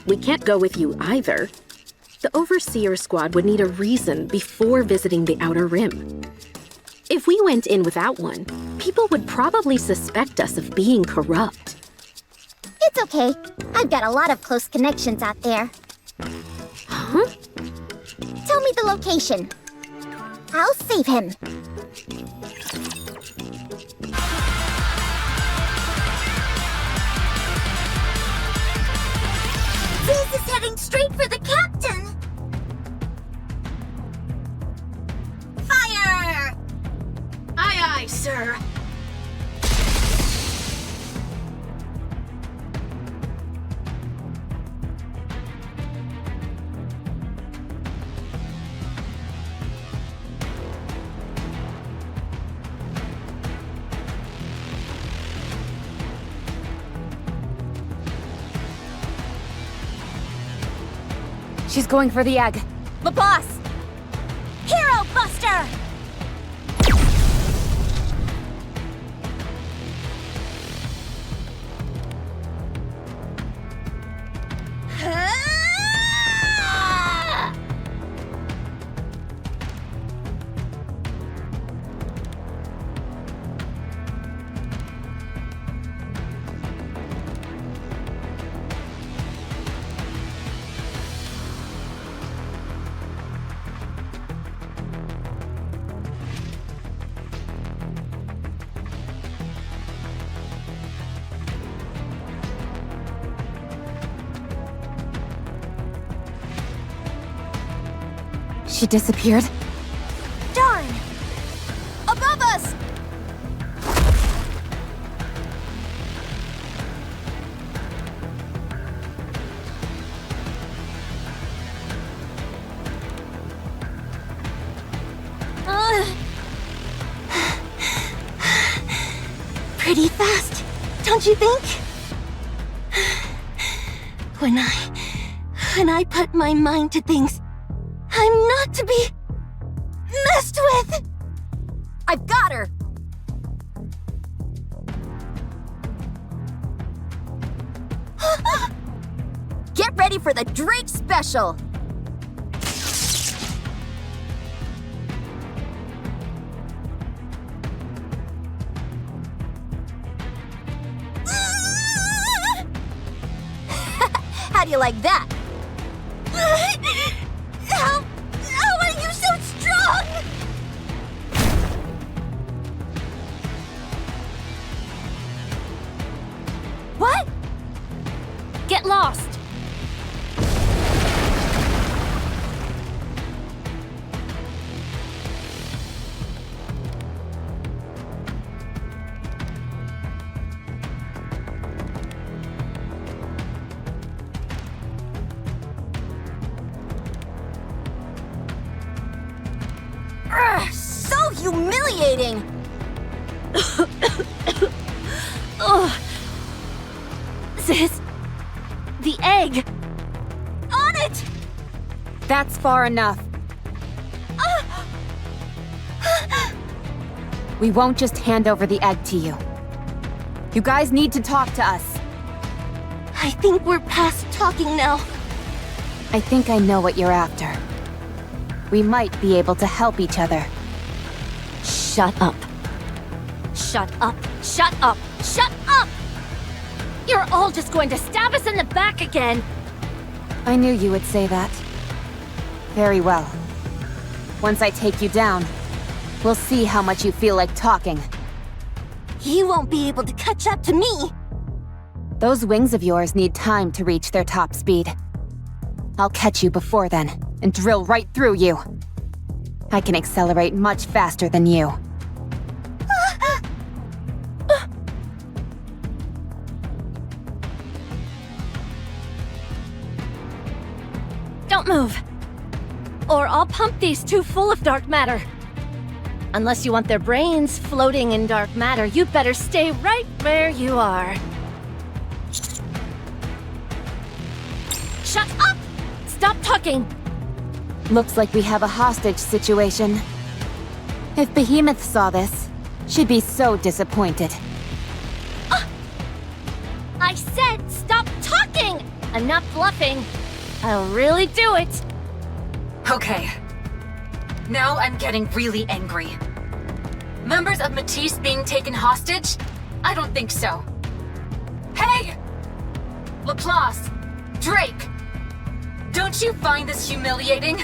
We can't go with you either. The Overseer Squad would need a reason before visiting the Outer Rim. If we went in without one, people would probably suspect us of being corrupt. It's okay. I've got a lot of close connections out there. Huh? Tell me the location. I'll save him. This is heading straight for the captain! Fire! Aye, aye, sir. She's going for the egg. The boss! Hero Buster! She disappeared. Darn! Above us! pretty fast, don't you think? When I put my mind to things, I'm not to be messed with! I've got her! Get ready for the Drake special! How do you like that? How are you so strong? What? Get lost! So humiliating! Ugh. Sis, the egg! On it! That's far enough. We won't just hand over the egg to you. You guys need to talk to us. I think we're past talking now. I think I know what you're after. We might be able to help each other. Shut up. Shut up! Shut up! Shut up! You're all just going to stab us in the back again! I knew you would say that. Very well. Once I take you down, we'll see how much you feel like talking. You won't be able to catch up to me. Those wings of yours need time to reach their top speed. I'll catch you before then, and drill right through you. I can accelerate much faster than you. Don't move! Or I'll pump these two full of dark matter. Unless you want their brains floating in dark matter, you better stay right where you are. Shut up! Stop talking! Looks like we have a hostage situation. If Behemoth saw this, she'd be so disappointed. I said stop talking! Enough bluffing. I'll really do it. Okay. Now I'm getting really angry. Members of Matisse being taken hostage? I don't think so. Hey! Laplace! Drake! Don't you find this humiliating?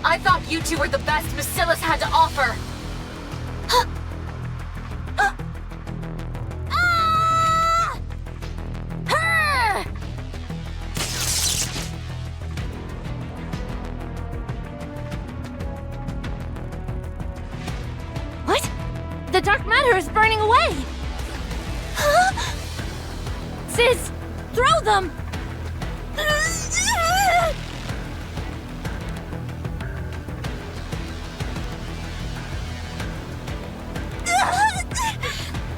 I thought you two were the best Bacillus had to offer. What? The dark matter is burning away! Sis, throw them!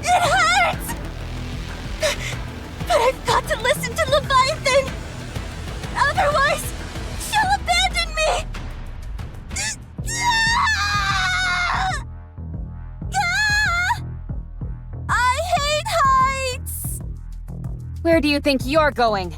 It hurts! But I've got to listen to Leviathan! Otherwise, she'll abandon me! I hate heights! Where do you think you're going?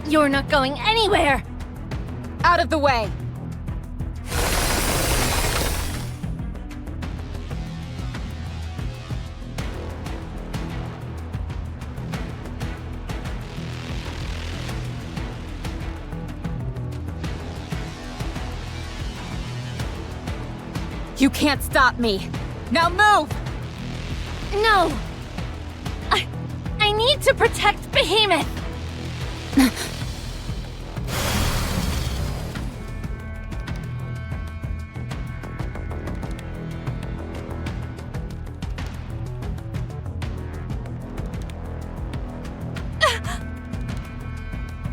You're not going anywhere! Out of the way! You can't stop me! Now move! No! I need to protect Behemoth!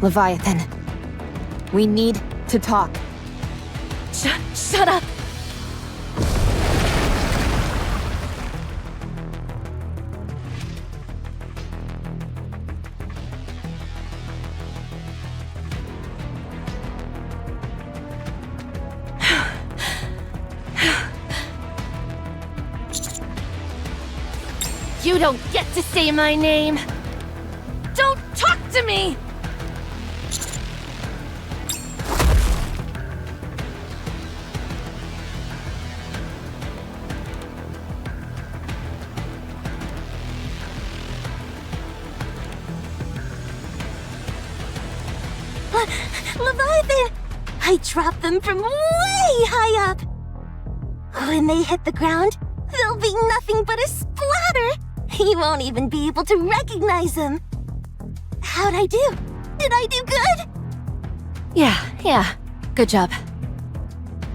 Leviathan. We need to talk. Shut up! You don't get to say my name! Don't talk to me! Leviathan! I dropped them from way high up! When they hit the ground, they'll be nothing but a splatter! You won't even be able to recognize them! How'd I do? Did I do good? Yeah. Good job.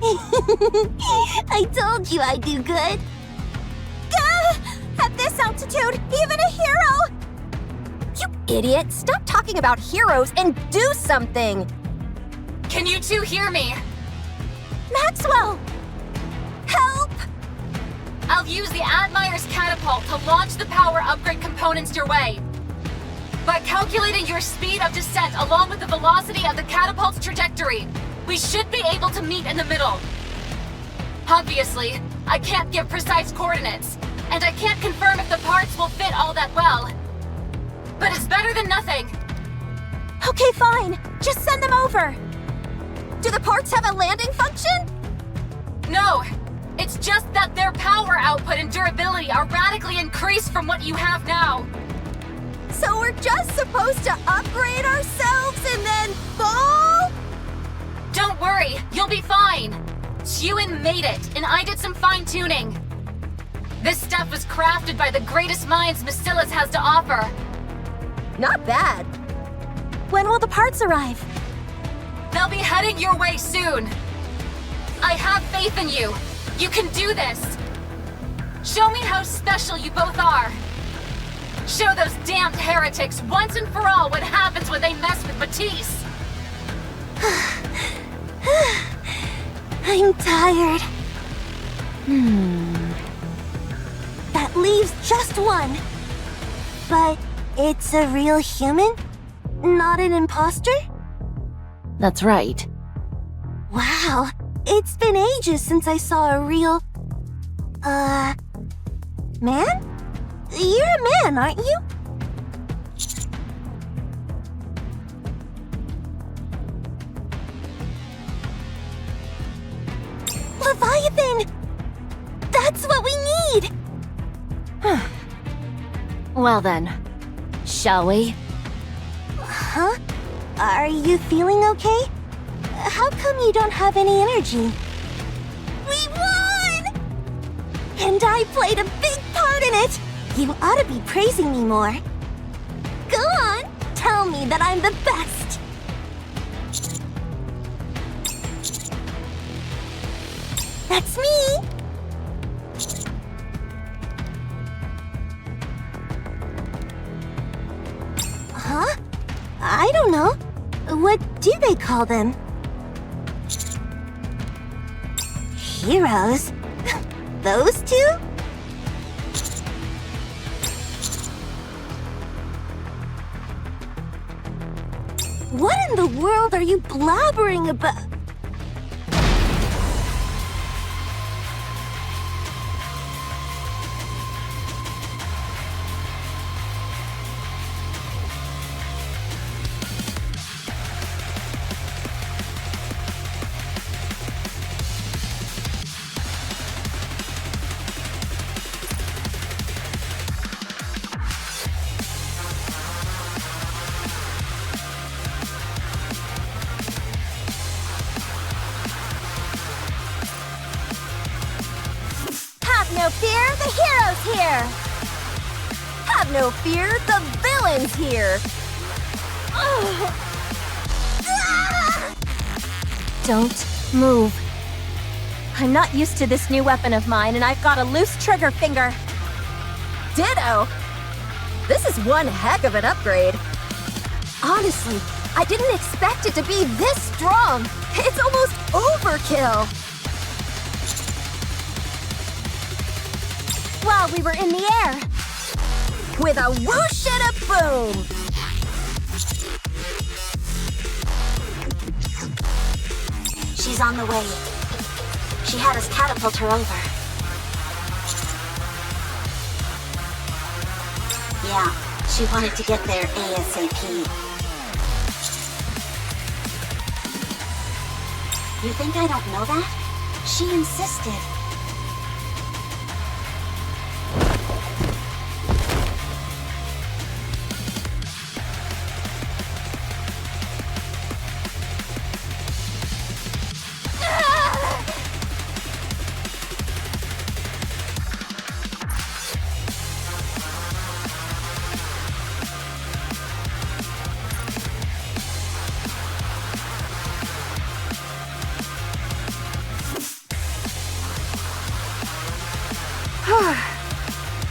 I told you I'd do good! Gah! At this altitude, even a hero! You idiot! Stop talking about heroes and do something! Can you two hear me? Maxwell! Help! I'll use the Admire's catapult to launch the power upgrade components your way. By calculating your speed of descent along with the velocity of the catapult's trajectory, we should be able to meet in the middle. Obviously, I can't give precise coordinates, and I can't confirm if the parts will fit all that well. But it's better than nothing. Okay, fine. Just send them over. Do the parts have a landing function? No, it's just that their power output and durability are radically increased from what you have now. So we're just supposed to upgrade ourselves and then fall? Don't worry, you'll be fine. Chewin made it, and I did some fine-tuning. This stuff was crafted by the greatest minds Mastilis has to offer. Not bad. When will the parts arrive? They'll be heading your way soon. I have faith in you. You can do this. Show me how special you both are. Show those damned heretics once and for all what happens when they mess with Matisse. I'm tired. That leaves just one. But it's a real human? Not an imposter? That's right. Wow, it's been ages since I saw a real... man? You're a man, aren't you? Leviathan! That's what we need! Well then, shall we? Huh? Are you feeling okay? How come you don't have any energy? We won! And I played a big part in it! You ought to be praising me more. Go on, tell me that I'm the best! That's me! Huh? I don't know. What do they call them? Heroes? Those two? What in the world are you blabbering about? No fear, the hero's here! Have no fear, the villain's here! Don't move. I'm not used to this new weapon of mine, and I've got a loose trigger finger. Ditto! This is one heck of an upgrade. Honestly, I didn't expect it to be this strong. It's almost overkill. While we were in the air, with a whoosh and a boom. She's on the way. She had us catapult her over. Yeah, she wanted to get there ASAP. You think I don't know that? She insisted.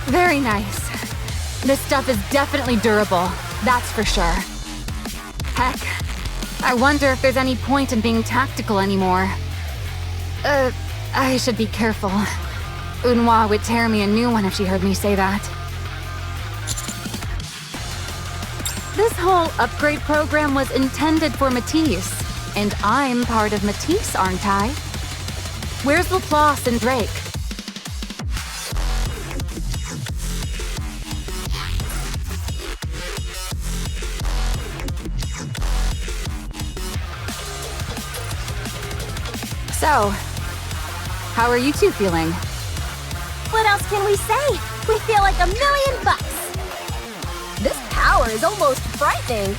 Very nice. This stuff is definitely durable, that's for sure. Heck, I wonder if there's any point in being tactical anymore. I should be careful. Unhwa would tear me a new one if she heard me say that. This whole upgrade program was intended for Matisse, and I'm part of Matisse, aren't I? Where's Laplace and Drake? So, how are you two feeling? What else can we say? We feel like $1,000,000. This power is almost frightening.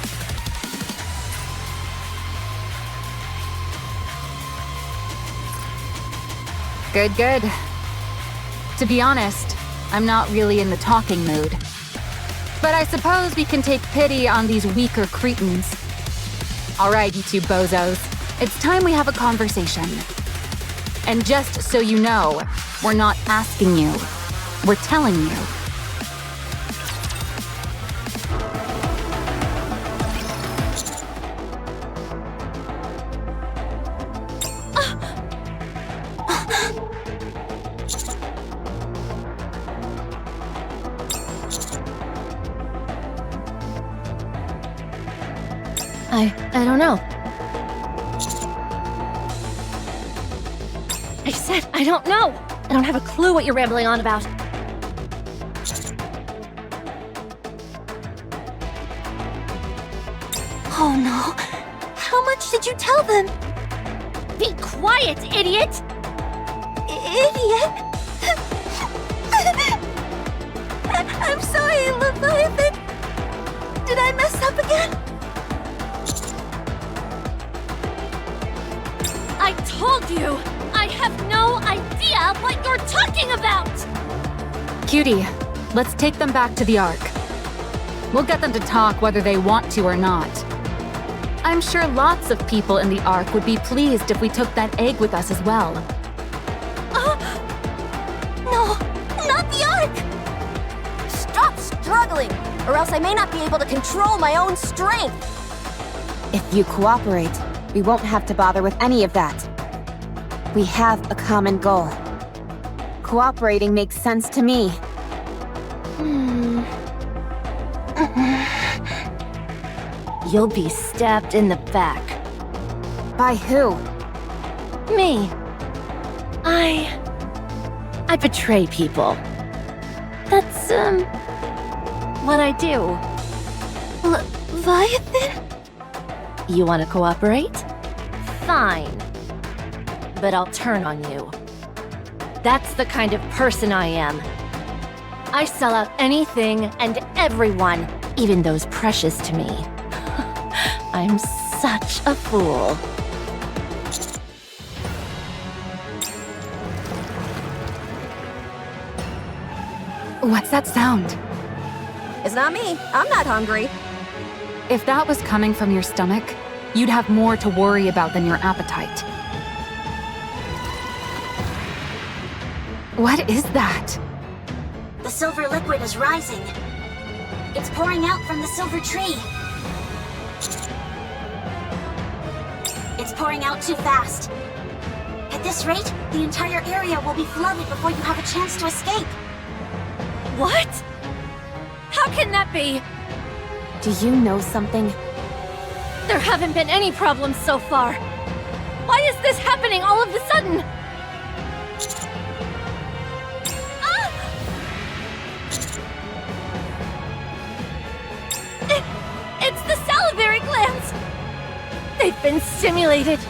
Good, good. To be honest, I'm not really in the talking mood. But I suppose we can take pity on these weaker cretins. All right, you two bozos. It's time we have a conversation. And just so you know, we're not asking you. We're telling you. I don't know. I said I don't know. I don't have a clue what you're rambling on about. Oh no. How much did you tell them? Be quiet, idiot! Idiot? I'm sorry, Leviathan. Did I mess up again? I told you! I have no idea what you're talking about! Cutie, let's take them back to the Ark. We'll get them to talk whether they want to or not. I'm sure lots of people in the Ark would be pleased if we took that egg with us as well. No, not the Ark! Stop struggling, or else I may not be able to control my own strength. If you cooperate, we won't have to bother with any of that. We have a common goal. Cooperating makes sense to me. You'll be stabbed in the back. By who? Me. I betray people. That's, what I do. Leviathan? You want to cooperate? Fine. But I'll turn on you. That's the kind of person I am. I sell out anything and everyone, even those precious to me. I'm such a fool. What's that sound? It's not me. I'm not hungry. If that was coming from your stomach, you'd have more to worry about than your appetite. What is that? The silver liquid is rising. It's pouring out from the silver tree. It's pouring out too fast. At this rate, the entire area will be flooded before you have a chance to escape. What? How can that be? Do you know something? There haven't been any problems so far. Why is this happening all of a sudden? Ah! It's the salivary glands! They've been stimulated.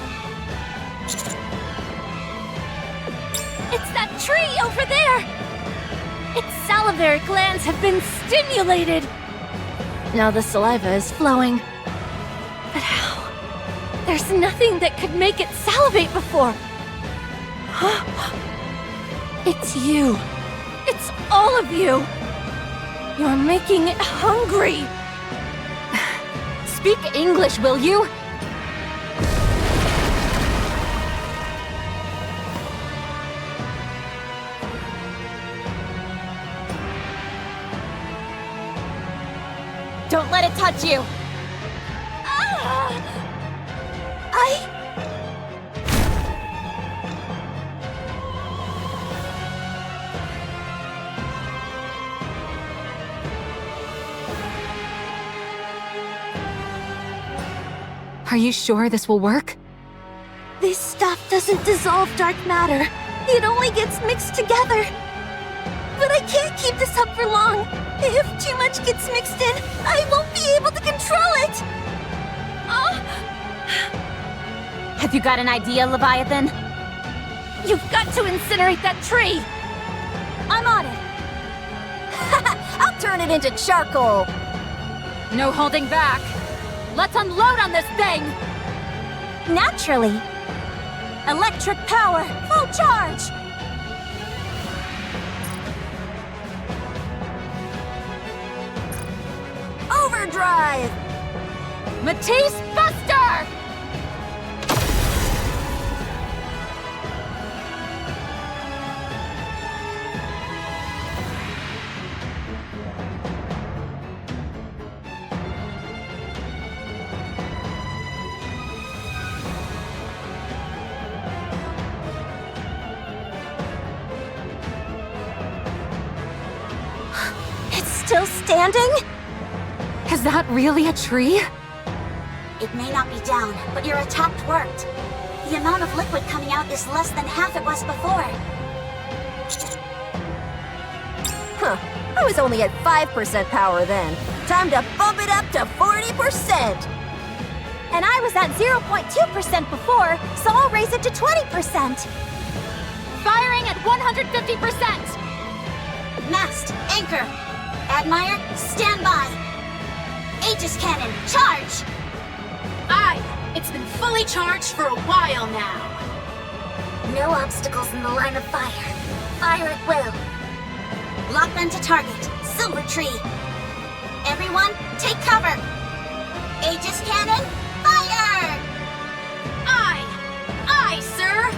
It's that tree over there! Its salivary glands have been stimulated! Now the saliva is flowing. But how? There's nothing that could make it salivate before. It's you. It's all of you. You're making it hungry. Speak English, will you? Don't let it touch you. Are you sure this will work? This stuff doesn't dissolve dark matter. It only gets mixed together. But I can't keep this up for long. If too much gets mixed in, I won't be able to control it. Have you got an idea, Leviathan? You've got to incinerate that tree! I'm on it! I'll turn it into charcoal! No holding back. Let's unload on this thing! Naturally! Electric power, full charge! Overdrive! Matisse Buster! Still standing? Is that really a tree? It may not be down, but your attack worked. The amount of liquid coming out is less than half it was before. Huh. I was only at 5% power then. Time to bump it up to 40%! And I was at 0.2% before, so I'll raise it to 20%! Firing at 150%! Mast, anchor! Admire, stand by! Aegis cannon, charge! Aye! It's been fully charged for a while now. No obstacles in the line of fire. Fire at will. Lockman to target. Silver tree. Everyone, take cover! Aegis cannon, fire! Aye! Aye, sir!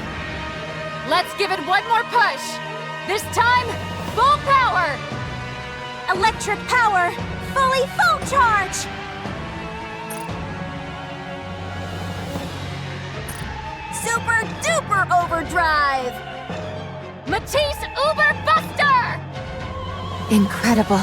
Let's give it one more push! This time, full power! Electric power, fully full charge! Super duper overdrive! Matisse Uber Buster! Incredible.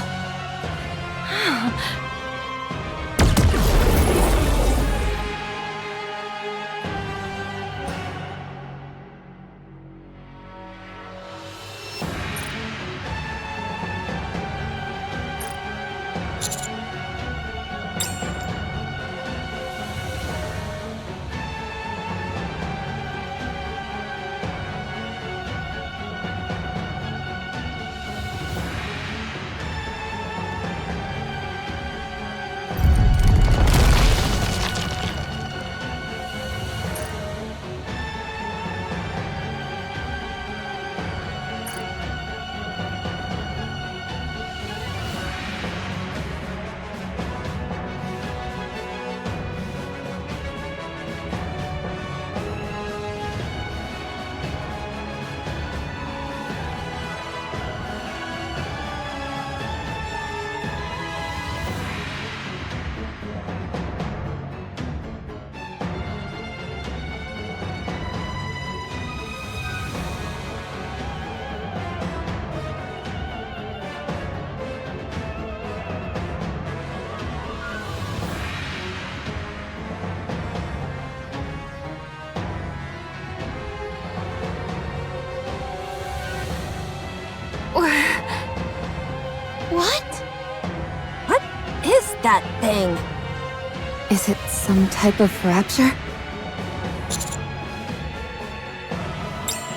Is it some type of rapture?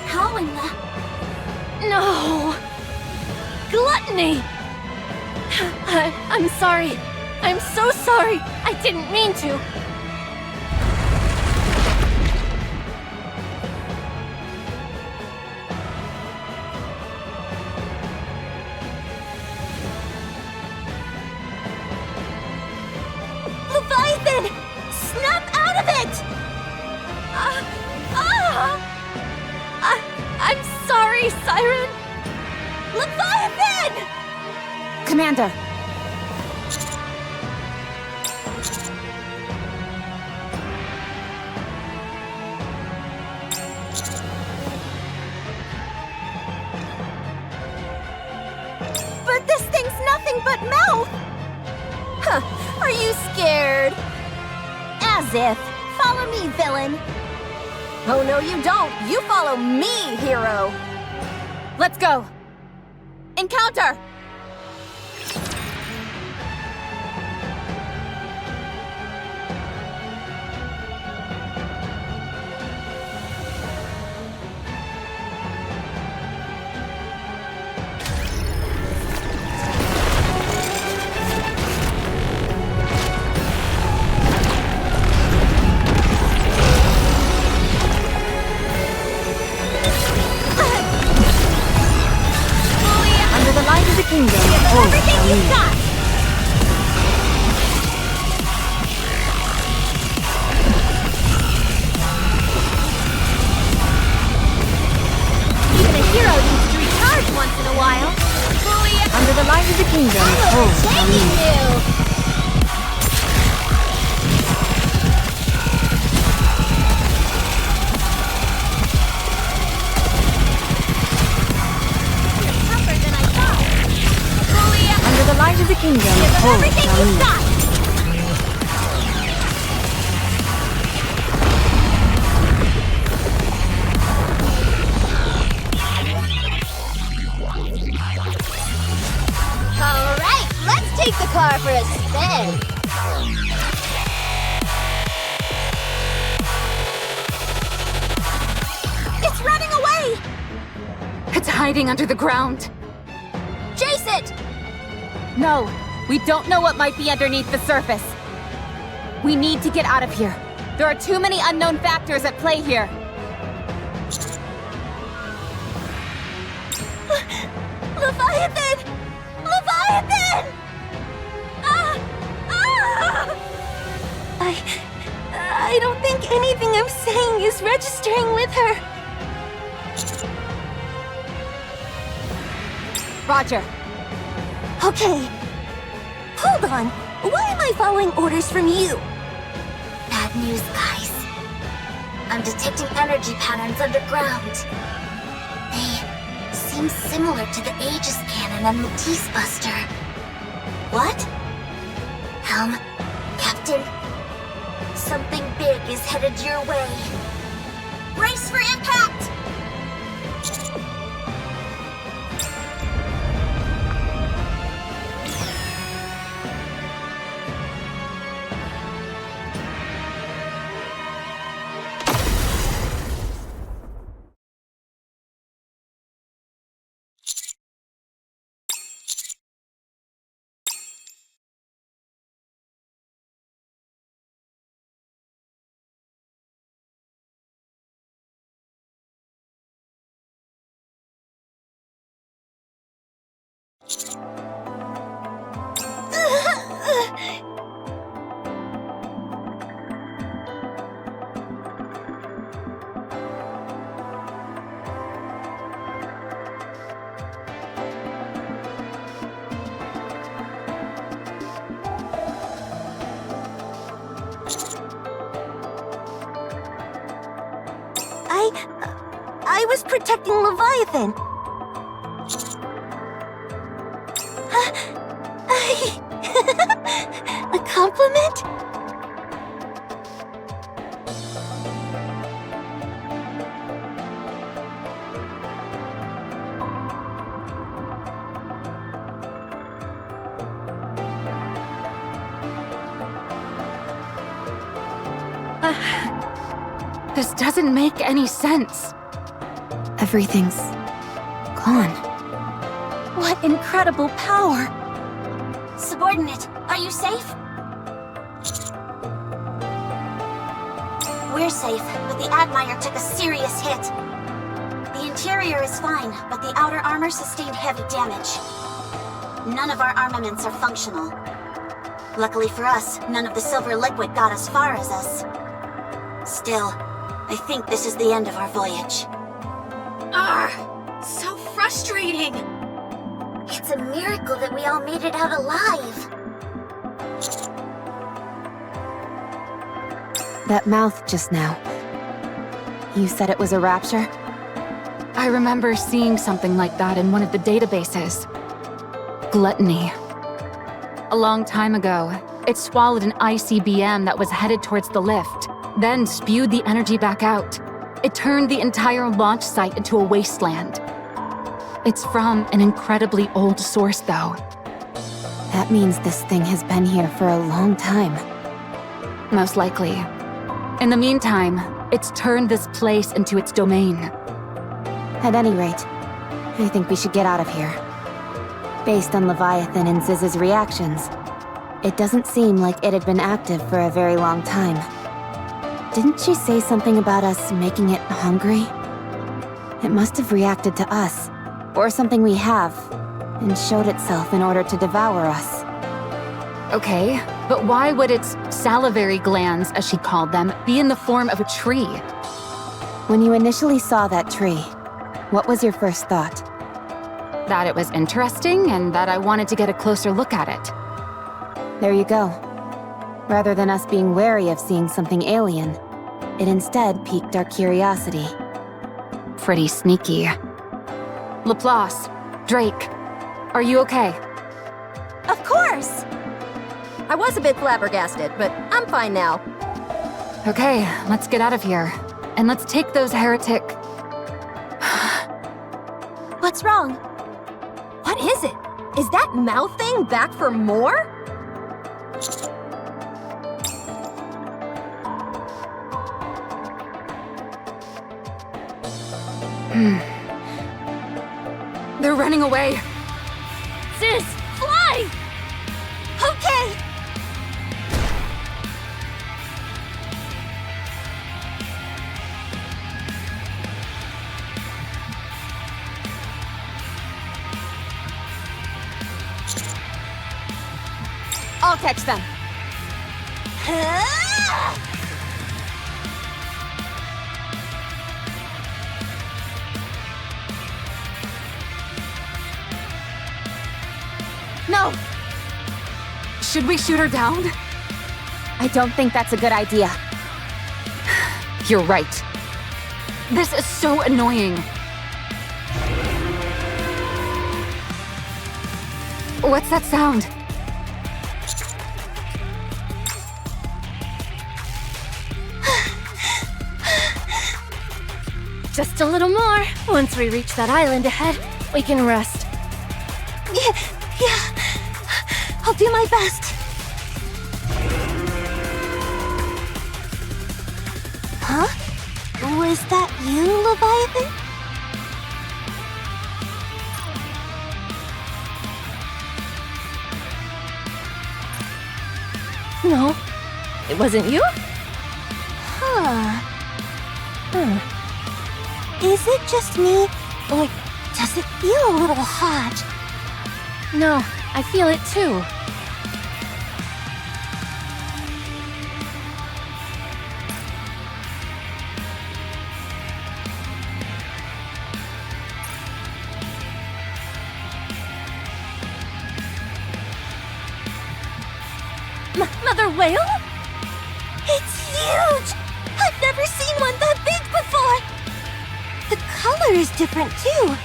How in the... No! Gluttony! I'm sorry. I'm so sorry. I didn't mean to. Leviathan! Snap out of it! I'm sorry, Siren. Leviathan! Commander! But this thing's nothing but mouth! Huh, are you scared? As if. Follow me, villain. Oh no, you don't. You follow me, hero. Let's go! Encounter! Everything you've got! Even a hero needs to recharge once in a while. Under the light of the kingdom, Overtaking you! the light of the kingdom, Everything you've got! Alright, let's take the car for a spin! It's running away! It's hiding under the ground. Chase it! No, we don't know what might be underneath the surface. We need to get out of here. There are too many unknown factors at play here. Leviathan! Leviathan! I don't think anything I'm saying is registering with her. Roger. Okay. Hold on. Why am I following orders from you? Bad news, guys. I'm detecting energy patterns underground. They seem similar to the Aegis Cannon and Matisse Buster. What? Helm, Captain, something big is headed your way. Brace for impact! I was protecting Leviathan. A compliment? This doesn't make any sense. Everything's gone. What incredible power! Subordinate, are you safe? We're safe, but the Admire took a serious hit. The interior is fine, but the outer armor sustained heavy damage. None of our armaments are functional. Luckily for us, none of the silver liquid got as far as us. Still, I think this is the end of our voyage. So frustrating! It's a miracle that we all made it out alive. That mouth just now. You said it was a rapture? I remember seeing something like that in one of the databases. Gluttony. A long time ago, it swallowed an ICBM that was headed towards the lift, then spewed the energy back out. It turned the entire launch site into a wasteland. It's from an incredibly old source, though. That means this thing has been here for a long time. Most likely. In the meantime, it's turned this place into its domain. At any rate, I think we should get out of here. Based on Leviathan and Ziz's reactions, it doesn't seem like it had been active for a very long time. Didn't she say something about us making it hungry? It must have reacted to us, or something we have, and showed itself in order to devour us. Okay, but why would its salivary glands, as she called them, be in the form of a tree? When you initially saw that tree, what was your first thought? That it was interesting and that I wanted to get a closer look at it. There you go. Rather than us being wary of seeing something alien, it instead piqued our curiosity. Pretty sneaky. Laplace, Drake, are you okay? Of course! I was a bit flabbergasted, but I'm fine now. Okay, let's get out of here. And let's take those heretic... What's wrong? What is it? Is that mouth thing back for more? They're running away. Sis, fly! Okay! I'll catch them. No! Should we shoot her down? I don't think that's a good idea. You're right. This is so annoying. What's that sound? Just a little more. Once we reach that island ahead, we can rest. Yeah. I'll do my best. Huh? Was that you, Leviathan? No, it wasn't you? Huh. Is it just me, or does it feel a little hot? No, I feel it too. Mother whale? It's huge! I've never seen one that big before! The color is different too.